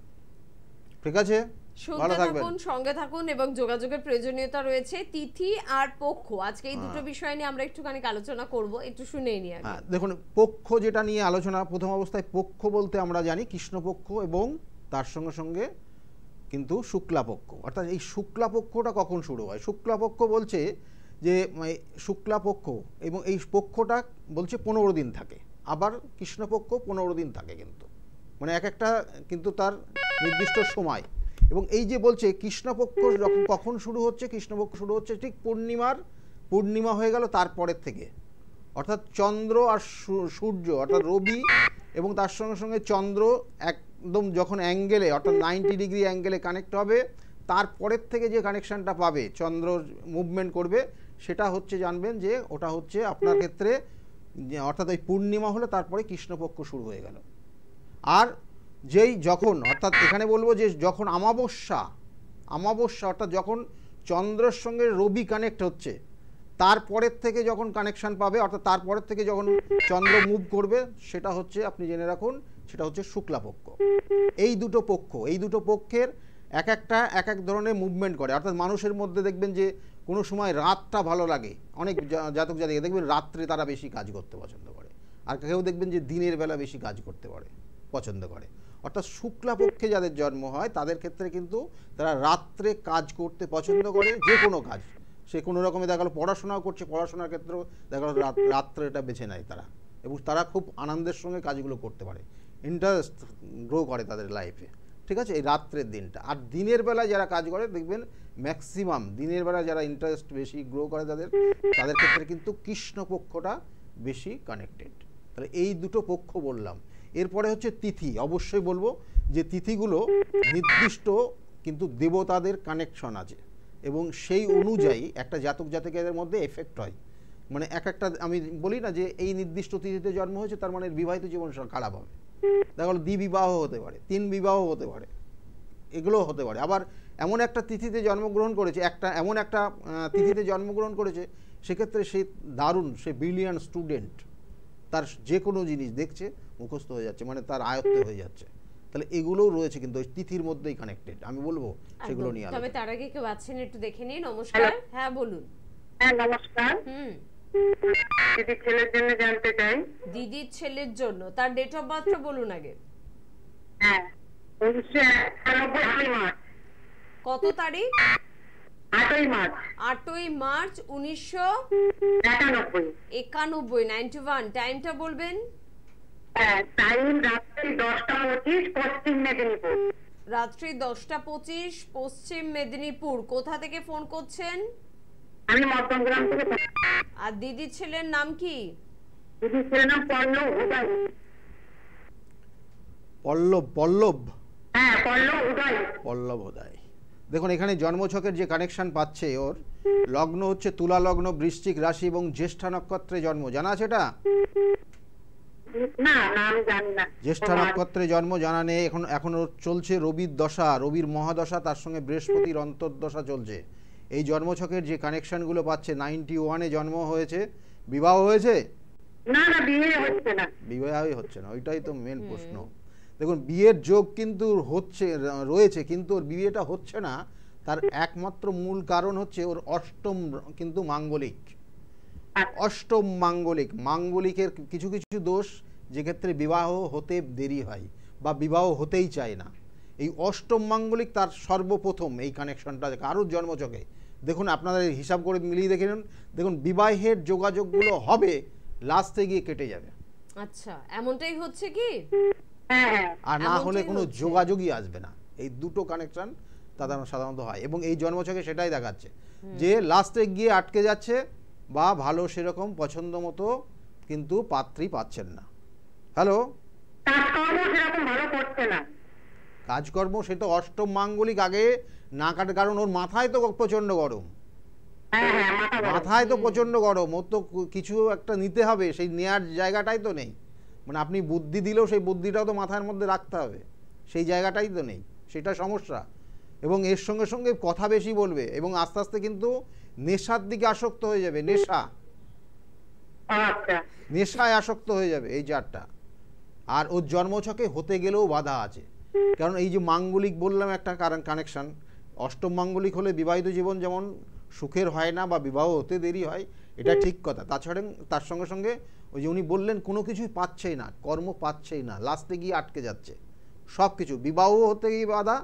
ঠিক আছে, ভালো থাকবেন, সঙ্গে থাকুন এবং যোগাযোগের প্রয়োজনীয়তা রয়েছে। তিথি আর পক্ষ, আজকে এই দুটো বিষয় নিয়ে আমরা একটুখানি আলোচনা করব, একটু শুনেই নিই আগে। হ্যাঁ, দেখুন পক্ষ যেটা নিয়ে আলোচনা, প্রথম অবস্থায় পক্ষ বলতে আমরা জানি কৃষ্ণপক্ষ এবং তার সঙ্গে সঙ্গে কিন্তু শুক্লাপক্ষ। অর্থাৎ এই শুক্লাপক্ষটা কখন শুরু হয়? শুক্লাপক্ষ বলছে যে শুক্লাপক্ষ এবং এই পক্ষটা বলছে 15 দিন থাকে, আবার কৃষ্ণপক্ষ 15 দিন থাকে, কিন্তু মানে এক একটা কিন্তু তার নির্দিষ্ট সময়। এবং এই যে বলছে কৃষ্ণপক্ষ যখন কখন শুরু হচ্ছে, কৃষ্ণপক্ষ শুরু হচ্ছে ঠিক পূর্ণিমা হয়ে গেল তারপরের থেকে, অর্থাৎ চন্দ্র আর সূর্য অর্থাৎ রবি এবং তার সঙ্গে সঙ্গে চন্দ্র একদম যখন অ্যাঙ্গেলে অর্থাৎ 90 ডিগ্রি অ্যাঙ্গেলে কানেক্ট হবে, তারপরের থেকে যে কানেকশানটা পাবে, চন্দ্র মুভমেন্ট করবে, সেটা হচ্ছে জানবেন যে ওটা হচ্ছে আপনার ক্ষেত্রে অর্থাৎ ওই পূর্ণিমা হলে তারপরে কৃষ্ণপক্ষ শুরু হয়ে গেল। আর যেই যখন অর্থাৎ এখানে বলবো যে যখন অমাবস্যা অর্থাৎ যখন চন্দ্রের সঙ্গে রবি কানেক্ট হচ্ছে, তারপরের থেকে যখন কানেকশান পাবে, অর্থাৎ তারপরের থেকে যখন চন্দ্র মুভ করবে, সেটা হচ্ছে আপনি জেনে রাখুন সেটা হচ্ছে শুক্লাপক্ষ। এই দুটো পক্ষের এক এক ধরনের মুভমেন্ট করে। অর্থাৎ মানুষের মধ্যে দেখবেন যে কোনো সময় রাতটা ভালো লাগে, অনেক জাতক জাতিকা দেখবেন রাত্রে তারা বেশি কাজ করতে পছন্দ করে, আর কেউ দেখবেন যে দিনের বেলা বেশি কাজ করতে পছন্দ করে। অর্থাৎ শুক্লাপক্ষে যাদের জন্ম হয় তাদের ক্ষেত্রে কিন্তু তারা রাত্রে কাজ করতে পছন্দ করে, যে কোনো কাজ, সে কোনো রকমে দেখা গেলো পড়াশোনাও করছে, পড়াশোনার ক্ষেত্রেও দেখা গেলো রাত্রেটা বেছে নেয় তারা, এবং তারা খুব আনন্দের সঙ্গে কাজগুলো করতে পারে, ইন্টারেস্ট গ্রো করে তাদের লাইফে। ঠিক আছে, এই রাত্রের দিনটা। আর দিনের বেলায় যারা কাজ করে দেখবেন ম্যাক্সিমাম দিনের বেলায় যারা ইন্টারেস্ট বেশি গ্রো করে তাদের ক্ষেত্রে কিন্তু কৃষ্ণপক্ষটা বেশি কানেক্টেড। তাহলে এই দুটো পক্ষ বললাম। এরপরে হচ্ছে তিথি। অবশ্যই বলবো যে তিথিগুলো নির্দিষ্ট কিন্তু দেবতাদের কানেকশন আছে, এবং সেই অনুযায়ী একটা জাতক জাতিকাদের মধ্যে এফেক্ট হয়। মানে একটা আমি বলি না যে এই নির্দিষ্ট তিথিতে জন্ম হয়েছে তার মানে বিবাহিত জীবন খারাপ হবে, দেখা গেলো দ্বিবিবাহ হতে পারে, 3 বিবাহ হতে পারে, এগুলো হতে পারে। আবার এমন একটা তিথিতে জন্মগ্রহণ করেছে, এমন একটা তিথিতে জন্মগ্রহণ করেছে, সেক্ষেত্রে সে দারুণ, সে ব্রিলিয়ান্ট স্টুডেন্ট, তার যে কোনো জিনিস দেখছে মুখস্থ হয়ে যাচ্ছে, মানে তার আয়ত্তে হয়ে যাচ্ছে। তাহলে এগুলোও রয়েছে কিন্তু ওই তিথির মধ্যেই কানেক্টেড, আমি বলবো সেগুলো নিয়ে। তবে তার আগে কেউ আছেন একটু দেখে নিই। নমস্কার। হ্যাঁ বলুন। হ্যাঁ নমস্কার। দিদির ছেলের জন্য জানতে চাই। দিদির ছেলের জন্য তার ডেট অফ বার্থটা বলুন আগে। হ্যাঁ 1991 মার্চ। কত তারিখ? 8ই মার্চ। 8ই মার্চ 1991। 91 টাইমটা বলবেন? টাইম রাত্রি 10টা 25 পশ্চিম মেদিনীপুর। রাত্রি 10টা 25 পশ্চিম মেদিনীপুর। কোথা থেকে ফোন করছেন? আমি মধ্যমগ্রাম থেকে। আর দিদির ছেলের নাম কি? দিদির ছেলের নাম পল্লব উদয়। পল্লব পল্লব হ্যাঁ, পল্লব উদয়। পল্লব উদয়। দেখুন এখানে জন্মছকের যে কানেকশন পাচ্ছে, ওর লগ্ন হচ্ছে তুলা লগ্ন, বৃশ্চিক রাশি এবং জ্যেষ্ঠা নক্ষত্রে জন্ম। জানা আছে এটা? না না, আমি জানি না। জ্যেষ্ঠা নক্ষত্রে জন্ম জানা নেই। এখন ওর চলছে রবির দশা, রবির মহাদশা, তার সঙ্গে বৃহস্পতির অন্তর্দশা চলছে। এই জন্মছকের যে কানেকশনগুলো পাচ্ছে, 91-এ জন্ম হয়েছে, বিবাহ হয়েছে? না না, বিয়ে হচ্ছে না। বিবাহই হচ্ছে না, ওইটাই তো মেন প্রশ্ন। দেখুন বিয়ের যোগ কিন্তু রয়েছে, কিন্তু ওর বিয়েটা হচ্ছে না। তার একমাত্র মূল কারণ হচ্ছে ওর অষ্টম কিন্তু মাঙ্গলিক। অষ্টম মাঙ্গলিকের কিছু কিছু দোষ, যে ক্ষেত্রে বিবাহ হতে দেরি হয় বা বিবাহ হতেই চায় না। এই অষ্টম মাঙ্গলিক তার সর্বপ্রথম এই কানেকশনটা কারোর জন্মছকে দেখুন, আপনাদের হিসাব করে মিলিয়ে দেখে নিন। দেখুন বিবাহের যোগাযোগগুলো হবে, লাস্টে গিয়ে কেটে যাবে। আচ্ছা, এমনটাই হচ্ছে কি? আর না হলে কোনো যোগাযোগই আসবে না। এই দুটো কানেকশন সাধারণত হয়, এবং এই জন্মছকে সেটাই দেখাচ্ছে যে লাস্টে গিয়ে আটকে যাচ্ছে বা ভালো সেরকম পছন্দ মতো কিন্তু পাত্রী পাচ্ছেন না। হ্যালো, কাজকর্ম সে তো অষ্টম মাঙ্গলিক আগে না কাটে, কারণ ওর মাথায় তো প্রচন্ড গরম, মাথায় তো প্রচন্ড গরম। ওর তো কিছু একটা নিতে হবে, সেই নেয়ার জায়গাটাই তো নেই। মানে আপনি বুদ্ধি দিলেও সেই বুদ্ধিটাও তো মাথার মধ্যে রাখতে হবে, সেই জায়গাটাই তো নেই, সেটা সমস্যা। এবং এর সঙ্গে সঙ্গে কথা বেশি বলবে এবং আস্তে আস্তে কিন্তু নেশার দিকে আসক্ত হয়ে যাবে। নেশায় আসক্ত হয়ে যাবে এই জাতটা। আর ওর জন্মছকে হতে গেলেও বাধা আছে, কারণ এই যে মাঙ্গলিক বললাম একটা কানেকশন, অষ্টম মাঙ্গলিক হলে বিবাহিত জীবন যেমন সুখের হয় না বা বিবাহ হতে দেরি হয়, এটা ঠিক কথা। তাছাড়া তার সঙ্গে সঙ্গে ওই যে উনি বললেন কোনো কিছুই পাচ্ছেই না, কর্ম পাচ্ছেই না, লাস্টে গিয়ে আটকে যাচ্ছে সব কিছু। বিবাহ হতে গিয়ে বাধা,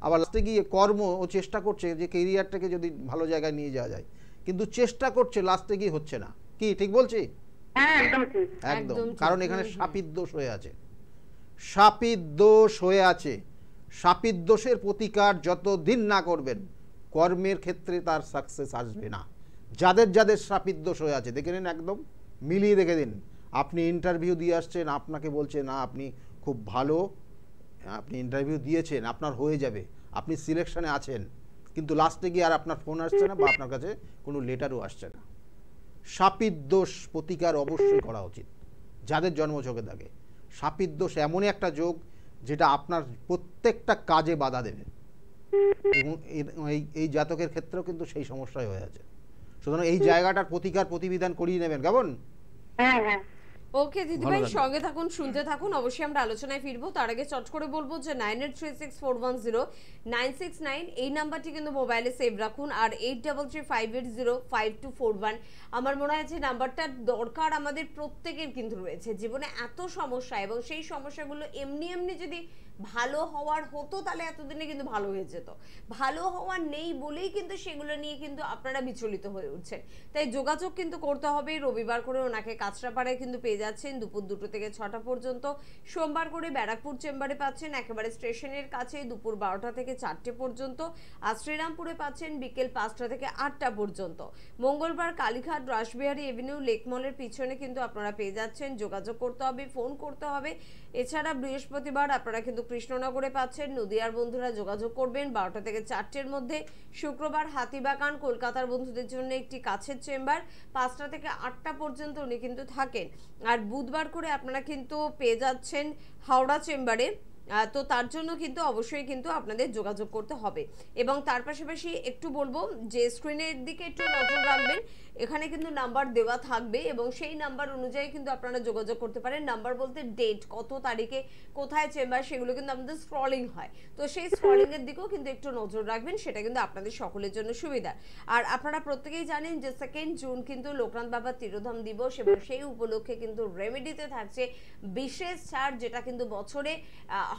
আবার লাস্টে গিয়ে কর্ম ও চেষ্টা করছে যে কেরিয়ারটাকে যদি ভালো জায়গায় নিয়ে যাওয়া যায়, কিন্তু চেষ্টা করছে, লাস্টে গিয়ে হচ্ছে না। কি ঠিক বলছি? একদম, কারণ এখানে শাপিত দোষ হয়ে আছে। শাপিত দোষ হয়ে আছে। শাপিত দোষের প্রতিকার যতদিন না করবেন, কর্মের ক্ষেত্রে তার সাকসেস আসবে না। যাদের যাদের শাপিত দোষ হয়ে আছে দেখে নিন, একদম মিলিয়ে দেখে দিন। আপনি ইন্টারভিউ দিয়ে আসছেন, আপনাকে বলছে না আপনি খুব ভালো, আপনি ইন্টারভিউ দিয়েছেন, আপনার হয়ে যাবে, আপনি সিলেকশনে আছেন, কিন্তু লাস্টে গিয়ে আর আপনার ফোন আসছে না বা আপনার কাছে কোনো লেটারও আসছে না। শাপিত দোষ প্রতিকার অবশ্যই করা উচিত যাদের জন্মছকে থাকে। শাপিত দোষ এমনই একটা যোগ যেটা আপনার প্রত্যেকটা কাজে বাধা দেবে, এবং এই জাতকের ক্ষেত্রেও কিন্তু সেই সমস্যাই হয়ে আছে। সুতরাং এই জায়গাটার প্রতিকার প্রতিবিধান করিয়ে নেবেন কেমন? ওকে দিদিভাই, সঙ্গে থাকুন, শুনতে থাকুন, অবশ্যই আমরা আলোচনায় ফিরবো। তার আগে চট করে বলবো যে 9836410969 এই নাম্বারটি কিন্তু মোবাইলে সেভ রাখুন, আর 8335805241 আমার মনে হয় যে নাম্বারটার দরকার আমাদের প্রত্যেকের কিন্তু রয়েছে। জীবনে এত সমস্যা, এবং সেই সমস্যাগুলো এমনি এমনি যদি ভালো হওয়ার হতো তাহলে এতদিনে কিন্তু ভালো হয়ে যেত। ভালো হওয়ার নেই বলেই কিন্তু সেগুলো নিয়ে কিন্তু আপনারা বিচলিত হয়ে উঠছেন। তাই যোগাযোগ কিন্তু করতে হবে। রবিবার করে ওনাকে কাঁচরাপাড়ায় কিন্তু পেয়ে যাচ্ছেন দুপুর 2টো থেকে 6টা পর্যন্ত। সোমবার করে ব্যারাকপুর চেম্বারে পাচ্ছেন একেবারে স্টেশনের কাছে দুপুর 12টা থেকে 4টে পর্যন্ত। আর শ্রীরামপুরে পাচ্ছেন বিকেল 5টা থেকে 8টা পর্যন্ত। মঙ্গলবার কালীঘাট রাসবিহারী এভিনিউ লেকমলের পিছনে কিন্তু আপনারা পেয়ে যাচ্ছেন। যোগাযোগ করতে হবে, ফোন করতে হবে। এছাড়া বৃহস্পতিবার আপনারা কিন্তু কৃষ্ণনগরে পাচ্ছেন। নদিয়ার বন্ধুরা যোগাযোগ করবেন 12টা থেকে 4টের মধ্যে। শুক্রবার হাতিবাগান কলকাতার বন্ধুদের জন্য একটি কাছের চেম্বার, 5টা থেকে 8টা পর্যন্ত উনি কিন্তু থাকেন। আর বুধবার করে আপনারা কিন্তু পেয়ে যাচ্ছেন হাওড়া চেম্বারে। তো তার জন্য কিন্তু অবশ্যই কিন্তু আপনাদের যোগাযোগ করতে হবে। এবং তার পাশাপাশি একটু বলবো যে স্ক্রিনের দিকে একটু নজর রাখবেন, এখানে কিন্তু নাম্বার দেওয়া থাকবে এবং সেই নাম্বার অনুযায়ী কিন্তু আপনারা যোগাযোগ করতে পারেন। নাম্বার বলতে ডেট, কত তারিখে কোথায় চেম্বার, সেগুলো কিন্তু আমাদের স্ক্রলিং হয়। তো সেই স্ক্রলিং এর দিকেও কিন্তু একটু নজর রাখবেন, সেটা কিন্তু আপনাদের সকলের জন্য সুবিধা। আর আপনারা প্রত্যেকেই জানেন যে 2 জুন কিন্তু লোকনাথ বাবার তিরোধাম দিবস, এবং সেই উপলক্ষে কিন্তু রেমেডিতে থাকছে বিশেষ ছাড়, যেটা কিন্তু বছরে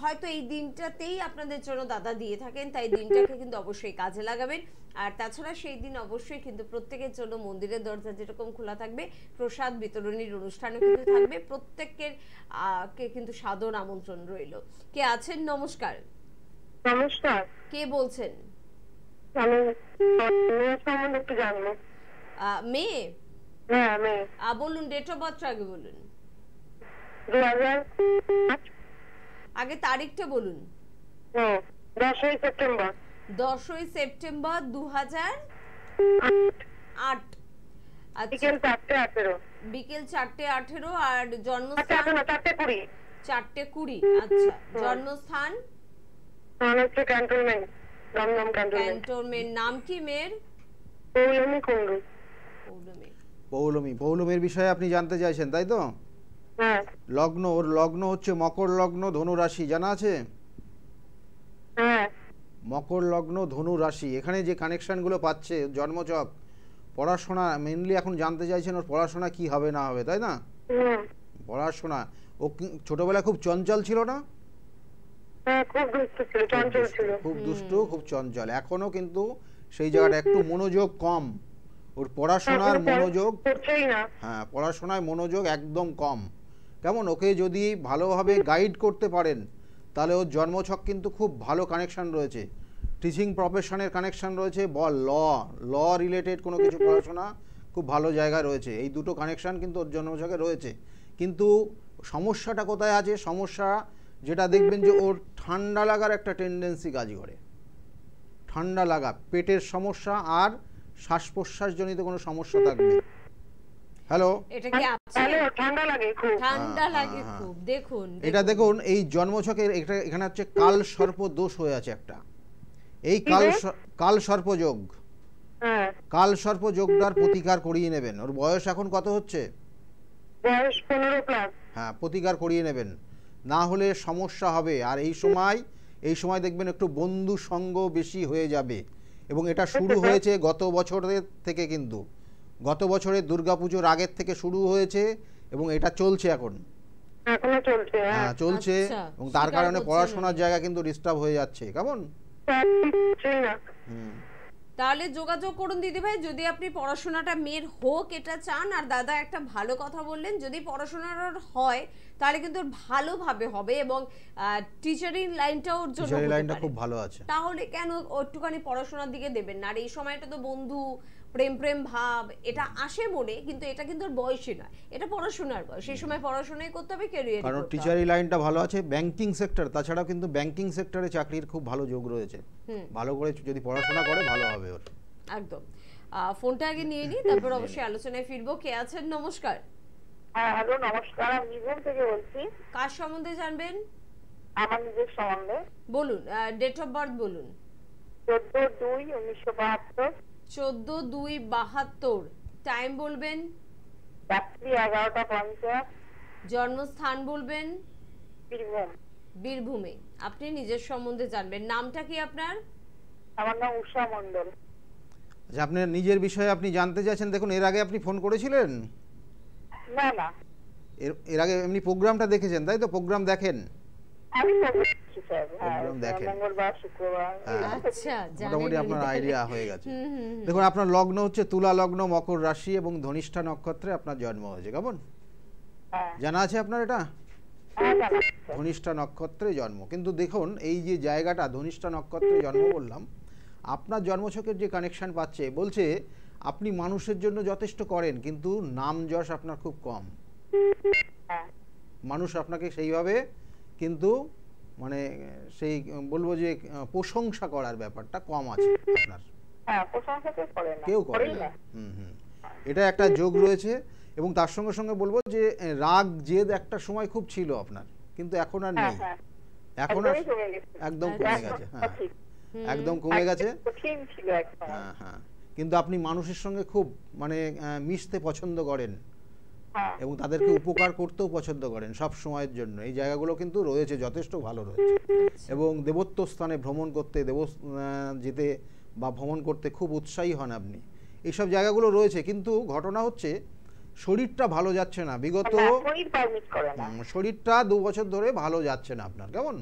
হয়তো এই দিনটাতেই আপনাদের জন্য দাদা দিয়ে থাকেন, তাই দিনটাকে কিন্তু অবশ্যই কাজে লাগাবেন। আর তাছাড়া সেই দিন অবশ্যই কিন্তু প্রত্যেকের জন্য মন্দিরের দরজা যেরকম খোলা থাকবে, প্রসাদ বিতরণীর অনুষ্ঠানও কিন্তু থাকবে। প্রত্যেকের কে কিন্তু সাদর আমন্ত্রণ রইল। কে আছেন? নমস্কার। নমস্কার। কে বলছেন? আমি মেয়ের সম্বন্ধে একটু জানবো। মেয়ে? হ্যাঁ মেয়ে। বলুন, ডেট অফ বার্থ আগে বলুন। 2008। আগে তারিখটা বলুন। 10ই সেপ্টেম্বর। 10ই সেপ্টেম্বর 2008। বিকেল 4:18। বিকেল 4:18। আর জন্মস্থান? 4:20। 4:20। আচ্ছা, জন্মস্থান? Cantonment, Dum Dum cantonment. ক্যান্টনমেন্ট। নাম কি মেয়ের? পৌলমী কুণ্ডু। পৌলমীর বিষয়ে আপনি জানতে চাইছেন, তাই তো? হ্যাঁ। লগ্ন, ওর লগ্ন হচ্ছে মকর লগ্ন, ধনু রাশি, জানা আছে? হ্যাঁ। মকর লগ্ন, ধনু রাশি, এখানে যে কানেকশনগুলো পাচ্ছে জন্মছক, পড়াশোনা মেনলি এখন জানতে চাইছেন ওর পড়াশোনা কি হবে না হবে, তাই না? পড়াশোনা, ও ছোটবেলায় খুব চঞ্চল ছিল না? খুব দুষ্টু ছিল, চঞ্চল ছিল। খুব দুষ্টু, খুব চঞ্চল। এখনো কিন্তু সেই জায়গাটা একটু মনোযোগ কম ওর, পড়াশোনার মনোযোগ। হ্যাঁ, পড়াশোনায় মনোযোগ একদম কম। কেমন, ওকে যদি ভালোভাবে গাইড করতে পারেন তাহলে ওর জন্মছক কিন্তু খুব ভালো কানেকশন রয়েছে। টিচিং প্রফেশনের কানেকশন রয়েছে, ল রিলেটেড কোনো কিছু পড়াশোনা খুব ভালো জায়গায় রয়েছে। এই দুটো কানেকশন কিন্তু ওর জন্মছকে রয়েছে। কিন্তু সমস্যাটা কোথায় আছে? সমস্যা যেটা দেখবেন যে ওর ঠান্ডা লাগার একটা টেন্ডেন্সি কাজ করে। ঠান্ডা লাগা, পেটের সমস্যা আর শ্বাস প্রশ্বাস জনিত কোনো সমস্যা থাকবে। হ্যালো, এটা কি আছে? ঠান্ডা লাগে খুব। ঠান্ডা লাগে খুব। দেখুন, এটা দেখুন এই জন্মছকের এখানে হচ্ছে কাল সর্প দোষ হয়ে আছে একটা। এই কাল সর্প যোগ, কাল সর্প যোগটার প্রতিকার করিয়ে নেবেন। ওর বয়স এখন কত হচ্ছে? বয়স 15+। হ্যাঁ, প্রতিকার করিয়ে নেবেন, না হলে সমস্যা হবে। আর এই সময় দেখবেন একটু বন্ধু সঙ্গ বেশি হয়ে যাবে। এবং এটা শুরু হয়েছে গত বছরের থেকে, কিন্তু গত বছরের দুর্গাপুজোর আগের থেকে শুরু হয়েছে এবং এটা চলছে এখনো চলছে। হ্যাঁ চলছে। এবং তার কারণে পড়াশোনার জায়গা কিন্তু ডিস্টার্ব হয়ে যাচ্ছে। কেমন? তাহলে যোগাযোগ করুন দিদিভাই, যদি আপনি পড়াশোনাটা মেয়ের হোক এটা চান। আর দাদা একটা ভালো কথা বললেন, যদি পড়াশোনার হয় তাহলে কিন্তু ভালোভাবে হবে এবং টিচারিং লাইনটাও ওর জন্য টিচারিং লাইনটা খুব ভালো আছে। তাহলে কেন একটুখানি পড়াশোনার দিকে দেবেন না? আর এই সময়টা তো বন্ধু প্রেম ভাব এটা আসে মনে, কিন্তু এটা কিন্তু ওর বয়সী নয়, এটা পড়াশোনার বয়স। এই সময় পড়াশোনাই করতে হবে, ক্যারিয়ার। কারণ টিচারিং লাইনটা ভালো আছে, ব্যাংকিং সেক্টর, তাছাড়াও কিন্তু ব্যাংকিং সেক্টরে চাকরির খুব ভালো যোগ রয়েছে। ভালো করে যদি পড়াশোনা করে ভালো হবে ওর। একদম। ফোনটা আগে নিয়ে নি, তারপর অবশ্যই আলোচনায় ফিরবো। কে আছেন? নমস্কার। হ্যাঁ হ্যালো, নমস্কার। আমি জীবন থেকে বলছি। কার সম্বন্ধে জানবেন? আমার নিজের সম্বন্ধে। বলুন, ডেট অফ বার্থ বলুন। 14/2/1972। 14/2/72। টাইম বলবেন। রাত্রি 11:50। জন্মস্থান বলবেন। বীরভূম। বীরভূমে। আপনি নিজের সম্বন্ধে জানবেন। নামটা কি আপনার? আমার নাম উষা মণ্ডল। আচ্ছা, আপনার নিজের বিষয়ে আপনি জানতে চাইছেন। দেখুন, এর আগে আপনি ফোন করেছিলেন? না না, এর আগে এমনি প্রোগ্রামটা দেখেছেন, তাই তো? প্রোগ্রাম দেখেন? আমি প্রোগ্রাম দেখেন, মঙ্গলবার শুক্রবার। আচ্ছা, মোটামুটি আপনার আইডিয়া হয়ে গেছে। দেখুন, আপনার লগ্ন হচ্ছে তুলা লগ্ন, মকর রাশি এবং ধনিষ্ঠা নক্ষত্রে আপনার জন্ম হয়েছে। কেমন জানা আছে আপনার? এটা ধনিষ্ঠা নক্ষত্রে জন্ম। কিন্তু দেখুন, এই যে জায়গাটা ধনিষ্ঠা নক্ষত্রে জন্ম বললাম, আপনার জন্মছকের যে কানেকশন পাচ্ছে, বলছে আপনি মানুষের জন্য যথেষ্ট করেন, কিন্তু নাম যশ আপনার খুব কম। মানুষ আপনাকে সেইভাবে কিন্তু মানে সেই বলবো যে প্রশংসা করার ব্যাপারটা কম আছে আপনার। কেউ করে না। এটা একটা যোগ রয়েছে। এবং তার সঙ্গে সঙ্গে বলবো যে রাগ জেদ একটা সময় খুব ছিল আপনার, কিন্তু এখন আর নেই। এখন আর একদম কমে গেছে। হ্যাঁ, একদম কমে গেছে। হ্যাঁ হ্যাঁ, কিন্তু আপনি মানুষের সঙ্গে খুব মানে মিশতে পছন্দ করেন এবং তাদেরকে উপকার করতেও পছন্দ করেন সব সময়ের জন্য। এই জায়গাগুলো কিন্তু রয়েছে, যথেষ্ট ভালো রয়েছে। এবং দেবত্ব স্থানে ভ্রমণ করতে, যেতে বা ভ্রমণ করতে খুব উৎসাহী হন আপনি। এইসব জায়গাগুলো রয়েছে। কিন্তু ঘটনা হচ্ছে শরীরটা ভালো যাচ্ছে না। বিগত শরীরটা 2 বছর ধরে ভালো যাচ্ছে না আপনার। কেমন?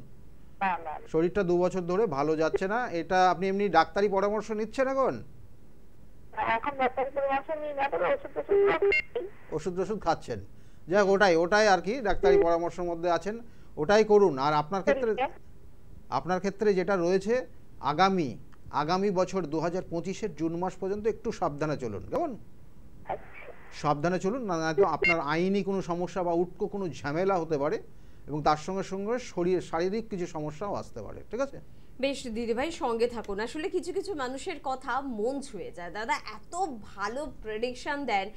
না না শরীরটা 2 বছর ধরে ভালো যাচ্ছে না। এটা আপনি এমনি ডাক্তারি পরামর্শ নিচ্ছেন এখন? এখন ডাক্তার পরামর্শ নিই না, তবে ওষুধ ওষুধ খাচ্ছেন। যাক, ওটাই আর কি ডাক্তারি পরামর্শের মধ্যে আছেন, ওটাই করুন। আর আপনার ক্ষেত্রে যেটা রয়েছে, আগামী বছর 2025-এর জুন মাস পর্যন্ত একটু সাবধানে চলুন, কেমন? সাবধানে চলুন, না তো আপনার আইনি কোনো সমস্যা বা উটকো কোনো ঝামেলা হতে পারে, এবং তার সঙ্গে সঙ্গে শারীরিক কিছু সমস্যাও আসতে পারে, ঠিক আছে? বেশ দিদিভাই, সঙ্গে থাকুন। আসলে কিছু কিছু মানুষের কথা মন ছুঁয়ে যায়। দাদা এত ভালো প্রেডিকশন দেন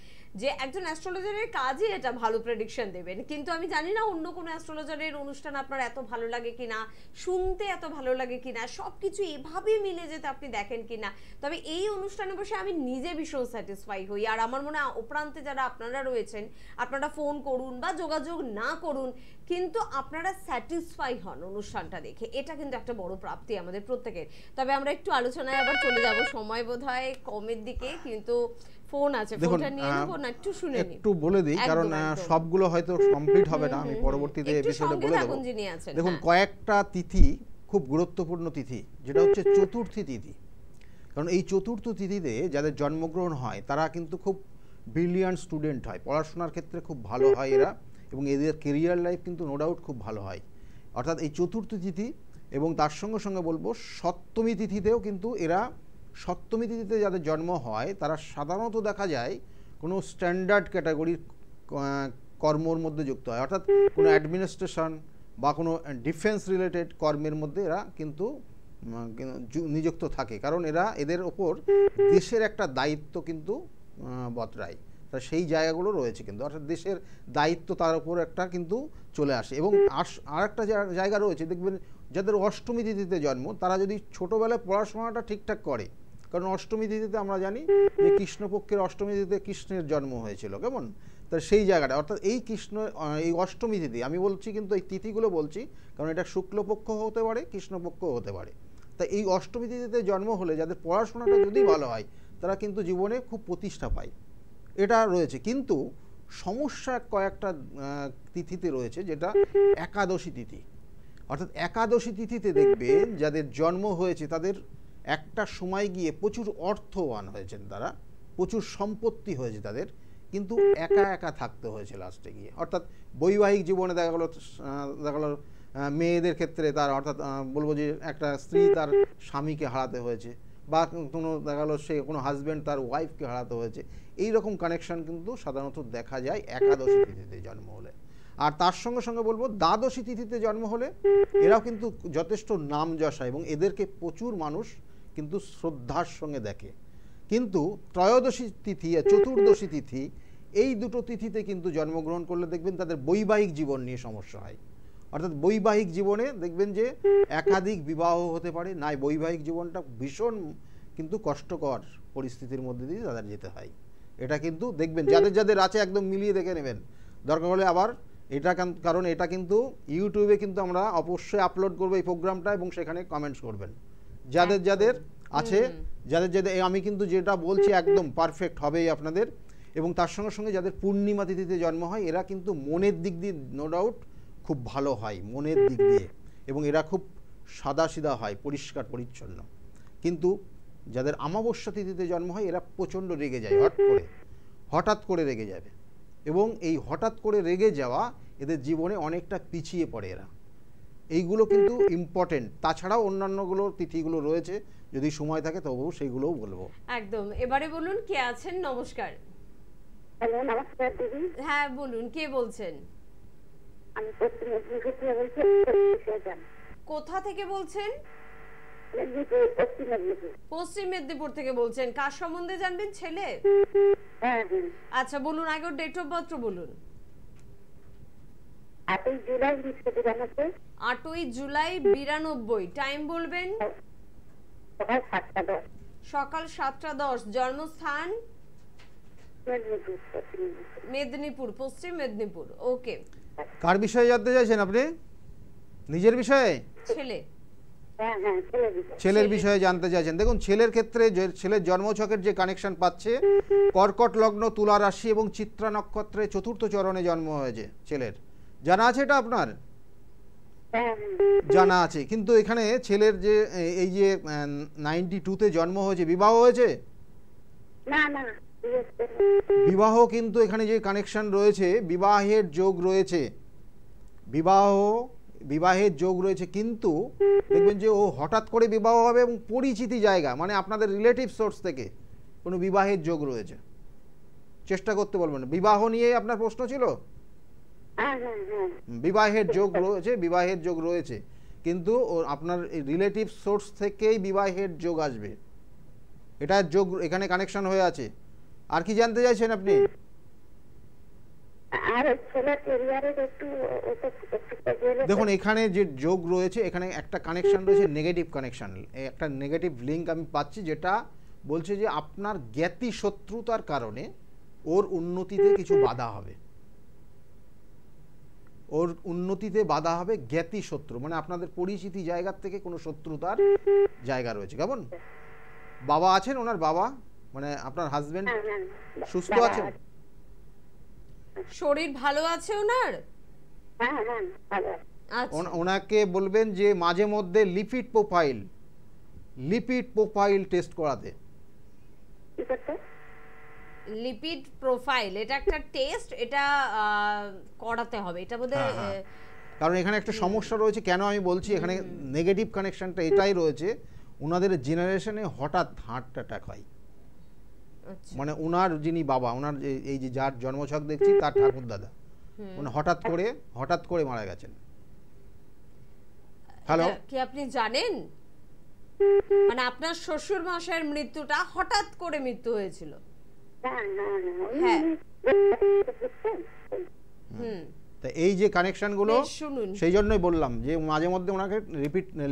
যে একজন অ্যাস্ট্রোলজারের কাজই এটা, ভালো প্রেডিকশন দেবেন। কিন্তু আমি জানি না অন্য কোনো অ্যাস্ট্রোলজারের অনুষ্ঠান আপনার এত ভালো লাগে কিনা, শুনতে এত ভালো লাগে কিনা, সবকিছু এভাবে মিলে যেতে আপনি দেখেন কিনা। তবে এই অনুষ্ঠানে বসে আমি নিজে ভীষণ স্যাটিসফাই হই। আর আমার মনে হয় ওপ্রান্তে যারা আপনারা রয়েছেন, আপনারা ফোন করুন বা যোগাযোগ না করুন, কিন্তু আপনারা স্যাটিসফাই হন অনুষ্ঠানটা দেখে। এটা কিন্তু একটা বড় প্রাপ্তি আমাদের প্রত্যেকের। তবে আমরা একটু আলোচনায় আবার চলে যাব, সময় বোধহয় কমের দিকে, কিন্তু ফোন আছে, ফোনটা নিয়ে নেব না, একটু শুনে নিন। একটু বলে দিই, কারণ সবগুলো হয়তো কমপ্লিট হবে না, আমি পরবর্তীতে এই বিষয়টা বলে দেব। দেখুন, কয়েকটা তিথি খুব গুরুত্বপূর্ণ তিথি, যেটা হচ্ছে চতুর্থী তিথি। কারণ এই চতুর্থ তিথিতে যাদের জন্মগ্রহণ হয় তারা কিন্তু খুব ব্রিলিয়ান্ট স্টুডেন্ট হয়, পড়াশোনার ক্ষেত্রে খুব ভালো হয় এরা, এবং এদের কেরিয়ার লাইফ কিন্তু নো ডাউট খুব ভালো হয়। অর্থাৎ এই চতুর্থ তিথি, এবং তার সঙ্গে সঙ্গে বলবো সপ্তমী তিথিতেও কিন্তু এরা, সপ্তমী তিথিতে যাদের জন্ম হয় তারা সাধারণত দেখা যায় কোনো স্ট্যান্ডার্ড ক্যাটাগরির কর্মর মধ্যে যুক্ত হয়, অর্থাৎ কোনো অ্যাডমিনিস্ট্রেশন বা কোনো ডিফেন্স রিলেটেড কর্মের মধ্যে এরা কিন্তু নিযুক্ত থাকে। কারণ এদের ওপর দেশের একটা দায়িত্ব কিন্তু বতরায়, তা সেই জায়গাগুলো রয়েছে কিন্তু, অর্থাৎ দেশের দায়িত্ব তার উপর একটা কিন্তু চলে আসে। এবং আর একটা জায়গা রয়েছে, দেখবেন যাদের অষ্টমী তিথিতে জন্ম তারা যদি ছোটোবেলায় পড়াশোনাটা ঠিকঠাক করে, কারণ অষ্টমী তিথিতে আমরা জানি যে কৃষ্ণপক্ষের অষ্টমী তিথিতে কৃষ্ণের জন্ম হয়েছিল, কেমন? তা সেই জায়গাটা, অর্থাৎ এই অষ্টমী তিথি আমি বলছি, কিন্তু এই তিথিগুলো বলছি কারণ এটা শুক্লপক্ষ হতে পারে, কৃষ্ণপক্ষ হতে পারে। তাই এই অষ্টমী তিথিতে জন্ম হলে যাদের পড়াশোনাটা যদি ভালো হয় তারা কিন্তু জীবনে খুব প্রতিষ্ঠা পায়, এটা রয়েছে। কিন্তু সমস্যা কয়েকটা তিথিতে রয়েছে, যেটা একাদশী তিথি। অর্থাৎ একাদশী তিথিতে দেখবেন যাদের জন্ম হয়েছে তাদের একটা সময় গিয়ে প্রচুর অর্থবান হয়েছেন, তারা প্রচুর সম্পত্তি হয়েছে তাদের, কিন্তু একা একা থাকতে হয়েছে লাস্টে গিয়ে। অর্থাৎ বৈবাহিক জীবনে দেখা গেল মেয়েদের ক্ষেত্রে তার, অর্থাৎ বলবো যে একটা স্ত্রী তার স্বামীকে হারাতে হয়েছে, বা কোনো দেখা গেলো সে কোনো হাজব্যান্ড তার ওয়াইফকে হারাতে হয়েছে। এই রকম কানেকশন কিন্তু সাধারণত দেখা যায় একাদশী তিথিতে জন্ম হলে। আর তার সঙ্গে সঙ্গে বলবো দ্বাদশী তিথিতে জন্ম হলে এরাও কিন্তু যথেষ্ট নাম যশা, এবং এদেরকে প্রচুর মানুষ কিন্তু শ্রদ্ধার সঙ্গে দেখে। কিন্তু ত্রয়োদশী তিথি আর চতুর্দশী তিথি, এই দুটো তিথিতে কিন্তু জন্মগ্রহণ করলে দেখবেন তাদের বৈবাহিক জীবন নিয়ে সমস্যা হয়। অর্থাৎ বৈবাহিক জীবনে দেখবেন যে একাধিক বিবাহ হতে পারে, নাই বৈবাহিক জীবনটা ভীষণ কিন্তু কষ্টকর পরিস্থিতির মধ্যে দিয়ে তাদের যেতে হয়। এটা কিন্তু দেখবেন যাদের আছে একদম মিলিয়ে দেখে নেবেন, দরকার হলে আবার এটা, কারণ এটা কিন্তু ইউটিউবে কিন্তু আমরা অবশ্যই আপলোড করবো এই প্রোগ্রামটা, এবং সেখানে কমেন্টস করবেন যাদের আছে, যাদের আমি কিন্তু যেটা বলছি একদম পারফেক্ট হবেই আপনাদের। এবং তার সঙ্গে সঙ্গে যাদের পূর্ণিমা তিথিতে জন্ম হয় এরা কিন্তু মনের দিক দিয়ে নো ডাউট খুব ভালো হয়, মনের দিক দিয়ে, এবং এরা খুব সাদাসিধা হয়, পরিষ্কার পরিচ্ছন্ন। কিন্তু যাদের অমাবস্যা তিথিতে জন্ম হয় এরা প্রচণ্ড রেগে যায়, হঠাৎ করে রেগে যাবে, এবং এই হঠাৎ করে রেগে যাওয়া এদের জীবনে অনেকটা পিছিয়ে পড়ে এরা। এইগুলো কিন্তু ইম্পর্টেন্ট। তাছাড়াও অন্যান্যগুলো তিথিগুলো রয়েছে, যদি সময় থাকে তবুও সেইগুলোও বলবো। একদম। এবারে বলুন কে আছেন? নমস্কার। হ্যালো, নমস্কার দিদি। হ্যাঁ বলুন, কে বলছেন? আমি পশ্চিম মেদিনীপুর থেকে বলছি। কোথা থেকে বলছেন? পশ্চিম মেদিনীপুর থেকে বলছেন। কার সম্বন্ধে জানবেন? ছেলে? আচ্ছা বলুন, আগে ডেট অফ বার্থ বলুন। 8ই জুলাই 1992। 8ই জুলাই 92। টাইম বলবেন? সকাল 7টা 10। জন্মস্থান? মেদিনীপুর, পশ্চিম মেদিনীপুর। ওকে। কার বিষয়ে জানতে চাইছেন আপনি? নিজের বিষয়ে? ছেলে। ছেলের বিষয়ে জানতে চাইছেন। দেখুন, ছেলের ক্ষেত্রে ছেলের জন্মছকের যে কানেকশন পাচ্ছে, কর্কট লগ্ন, তুলা রাশি এবং চিত্রা নক্ষত্রে চতুর্থ চরণে জন্ম হয়েছে ছেলের। জানা আছে এটা আপনার? হ্যাঁ জানা আছে, কিন্তু এখানে ছেলের যে এই যে 92-তে জন্ম হয়েছে, বিবাহ হয়েছে? না না বিবাহ কিন্তু এখানে যে কানেকশন রয়েছে, বিবাহের যোগ রয়েছে, বিবাহের যোগ রয়েছে, কিন্তু দেখবেন যে ও হঠাৎ করে বিবাহ হবে এবং পরিচিতি জায়গা মানে আপনাদের রিলেটিভ সোর্স থেকে কোনো বিবাহের যোগ রয়েছে। চেষ্টা করতে বলবেন। বিবাহ নিয়ে আপনার প্রশ্ন ছিল? হ্যাঁ হ্যাঁ হ্যাঁ বিবাহের যোগ রয়েছে, কিন্তু আপনার রিলেটিভ সোর্স থেকেই বিবাহের যোগ আসবে, এটা যোগ এখানে কানেকশন হয়ে আছে। আর কি জানতে চাইছেন আপনি? আর ছেলের ক্যারিয়ারের একটু দেখুন এখানে যে যোগ রয়েছে, এখানে একটা কানেকশন রয়েছে, নেগেটিভ কানেকশন, একটা নেগেটিভ লিঙ্ক আমি পাচ্ছি, যেটা বলছে যে আপনার জ্ঞাতি শত্রুতার কারণে ওর উন্নতিতে কিছু বাধা হবে, ওর উন্নতিতে বাধা হবে। জ্ঞাতি শত্রু মানে আপনাদের পরিচিতি জায়গার থেকে কোনো শত্রুতার জায়গা রয়েছে। কেমন? বাবা আছেন? ওনার বাবা মানে আপনার হাজবেন্ড সুস্থ আছেন? শরীর ভালো আছে ওনার? হ্যাঁ হ্যাঁ ভালো আচ্ছা, ওনাকে বলবেন যে মাঝে মধ্যে লিপিড প্রোফাইল টেস্ট করাতে। কি করতে? লিপিড প্রোফাইল এটা একটা টেস্ট, এটা করাতে হবে, এটা বোধহয় কারণ এখানে একটা সমস্যা রয়েছে। কেন আমি বলছি এখানে নেগেটিভ কানেকশনটা এটাই রয়েছে, ওনাদের জেনারেশনে হঠাৎ হার্ট অ্যাটাক হয়। আচ্ছা, মানে ওনার যিনি বাবা, ওনার এই যে যার জন্মছক দেখছি তার ঠাকুর দাদা মানে হঠাৎ করে মারা গেছেন। হ্যালো, এটা কি আপনি জানেন? মানে আপনার শ্বশুর মশাইয়ের মৃত্যুটা হঠাৎ করে মৃত্যু হয়েছিল? হ্যাঁ, তা এই যে কানেকশনগুলো বেশ, শুনুন। সেই জন্যই বললাম যে মাঝে মধ্যে ওনাকে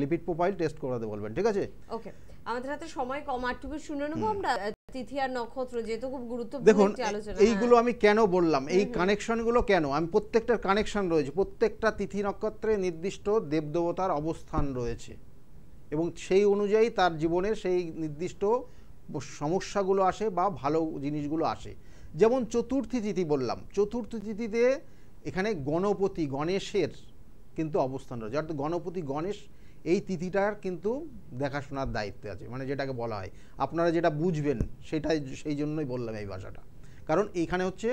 লিপিড প্রোফাইল টেস্ট করাতে বলবেন, ঠিক আছে? ওকে, আমাদের হাতে সময় কম, আরটুকু শুনে নেবো আমরা তিথি আর নক্ষত্র, যেহেতু খুব গুরুত্বপূর্ণ দেখুন একটি আলোচনা। এইগুলো আমি কেন বললাম, এই কানেকশনগুলো কেন, আমি প্রত্যেকটার কানেকশন রয়েছে, প্রত্যেকটা তিথি নক্ষত্রে নির্দিষ্ট দেবদেবতার অবস্থান রয়েছে এবং সেই অনুযায়ী তার জীবনের সেই নির্দিষ্ট সমস্যাগুলো আসে বা ভালো জিনিসগুলো আসে। যেমন চতুর্থী তিথি বললাম, চতুর্থী তিথিতে এখানে গণেশের কিন্তু অবস্থান রয়েছে, অর্থাৎ গণপতি গণেশ এই তিথিটার কিন্তু দেখাশোনার দায়িত্বে আছে, মানে যেটাকে বলা হয়, আপনারা যেটা বুঝবেন সেটাই, সেই জন্যই বললাম এই ভাষাটা। কারণ এইখানে হচ্ছে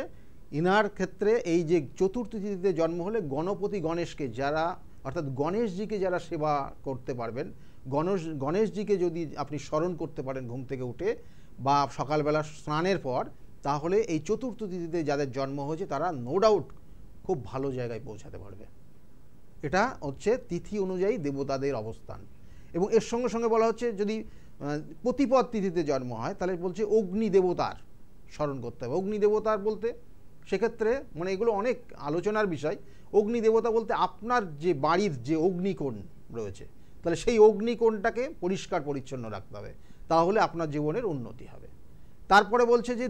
ইনার ক্ষেত্রে এই যে চতুর্থী তিথিতে জন্ম হলে গণপতি গণেশকে যারা, অর্থাৎ গণেশজিকে যারা সেবা করতে পারবেন, গণেশজিকে যদি আপনি স্মরণ করতে পারেন ঘুম থেকে উঠে বা সকালবেলা স্নানের পর, তাহলে এই চতুর্থ তিথিতে যাদের জন্ম হয়েছে তারা নো ডাউট খুব ভালো জায়গায় পৌঁছাতে পারবে। এটা হচ্ছে তিথি অনুযায়ী দেবতাদের অবস্থান। এবং এর সঙ্গে সঙ্গে বলা হচ্ছে যদি প্রতিপদ তিথিতে জন্ম হয় তাহলে বলছে অগ্নি দেবতার স্মরণ করতে হবে। অগ্নি দেবতার বলতে সেক্ষেত্রে মানে এগুলো অনেক আলোচনার বিষয়। অগ্নি দেবতা বলতে আপনার যে বাড়ির যে অগ্নিকোণ রয়েছে, তাহলে সেই অগ্নিকোণটাকে পরিষ্কার পরিচ্ছন্ন রাখতে হবে, তাহলে আপনার জীবনের উন্নতি হবে। তারপরে বলছে যে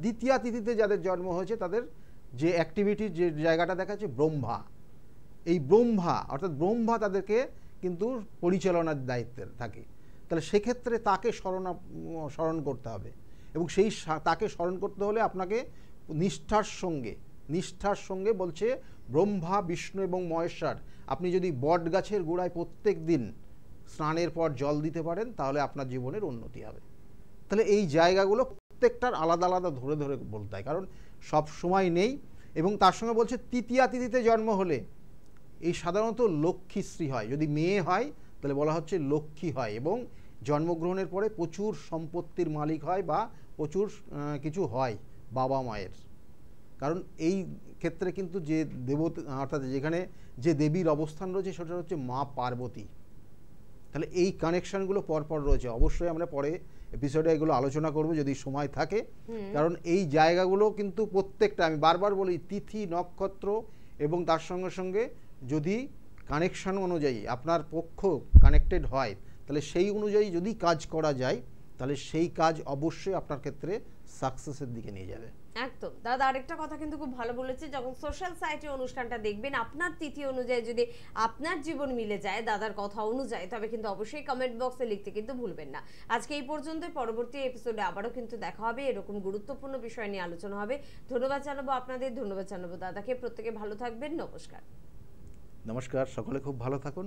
দ্বিতীয়া তিথিতে যাদের জন্ম হয়েছে তাদের যে অ্যাক্টিভিটির যে জায়গাটা দেখা যাচ্ছে ব্রহ্মা, এই ব্রহ্মা তাদেরকে কিন্তু পরিচালনার দায়িত্বে থাকে, তাহলে সেক্ষেত্রে তাকে স্মরণ করতে হবে। এবং তাকে স্মরণ করতে হলে আপনাকে নিষ্ঠার সঙ্গে বলছে ব্রহ্মা, বিষ্ণু এবং মহেশ্বর, আপনি যদি বট গাছের গোড়ায় প্রত্যেক দিন স্নানের পর জল দিতে পারেন তাহলে আপনার জীবনের উন্নতি হবে। তাহলে এই জায়গাগুলো প্রত্যেকটার আলাদা আলাদা ধরে ধরে বলতে হয়, কারণ সব সময় নেই। এবং তার সঙ্গে বলছে তৃতীয়া তিথিতে জন্ম হলে এই সাধারণত লক্ষ্মীশ্রী হয়, যদি মেয়ে হয় তাহলে বলা হচ্ছে লক্ষ্মী হয়, এবং জন্মগ্রহণের পরে প্রচুর সম্পত্তির মালিক হয় বা প্রচুর কিছু হয় বাবা মায়ের। কারণ এই ক্ষেত্রে কিন্তু যে দেবতা, অর্থাৎ যেখানে যে দেবীর অবস্থান রয়েছে সেটা হচ্ছে মা পার্বতী। তাহলে এই কানেকশনগুলো পরপর রয়েছে, অবশ্যই আমরা পরে এপিসোডে এগুলো আলোচনা করব যদি সময় থাকে। কারণ এই জায়গাগুলো কিন্তু প্রত্যেকটা, আমি বারবার বলি, তিথি নক্ষত্র এবং তার সঙ্গে সঙ্গে যদি কানেকশন অনুযায়ী আপনার পক্ষ কানেক্টেড হয় তাহলে সেই অনুযায়ী যদি কাজ করা যায় তাহলে সেই কাজ অবশ্যই আপনার ক্ষেত্রে সাকসেসের দিকে নিয়ে যাবে। একদম দাদা, আরেকটা কথা কিন্তু খুব ভালো বলেছে, যখন সোশ্যাল সাইটে অনুষ্ঠানটা দেখবেন আপনার তিথি অনুযায়ী যদি আপনার জীবন মিলে যায় দাদার কথা অনুযায়ী, তবে কিন্তু অবশ্যই কমেন্ট বক্সে লিখতে কিন্তু ভুলবেন না। আজকে এই পর্যন্তই, পরবর্তী এপিসোডে আবারও কিন্তু দেখা হবে, এরকম গুরুত্বপূর্ণ বিষয় নিয়ে আলোচনা হবে। ধন্যবাদ জানাবো আপনাদের, ধন্যবাদ জানাবো দাদাকে। প্রত্যেকে ভালো থাকবেন, নমস্কার। নমস্কার, সকলে খুব ভালো থাকুন।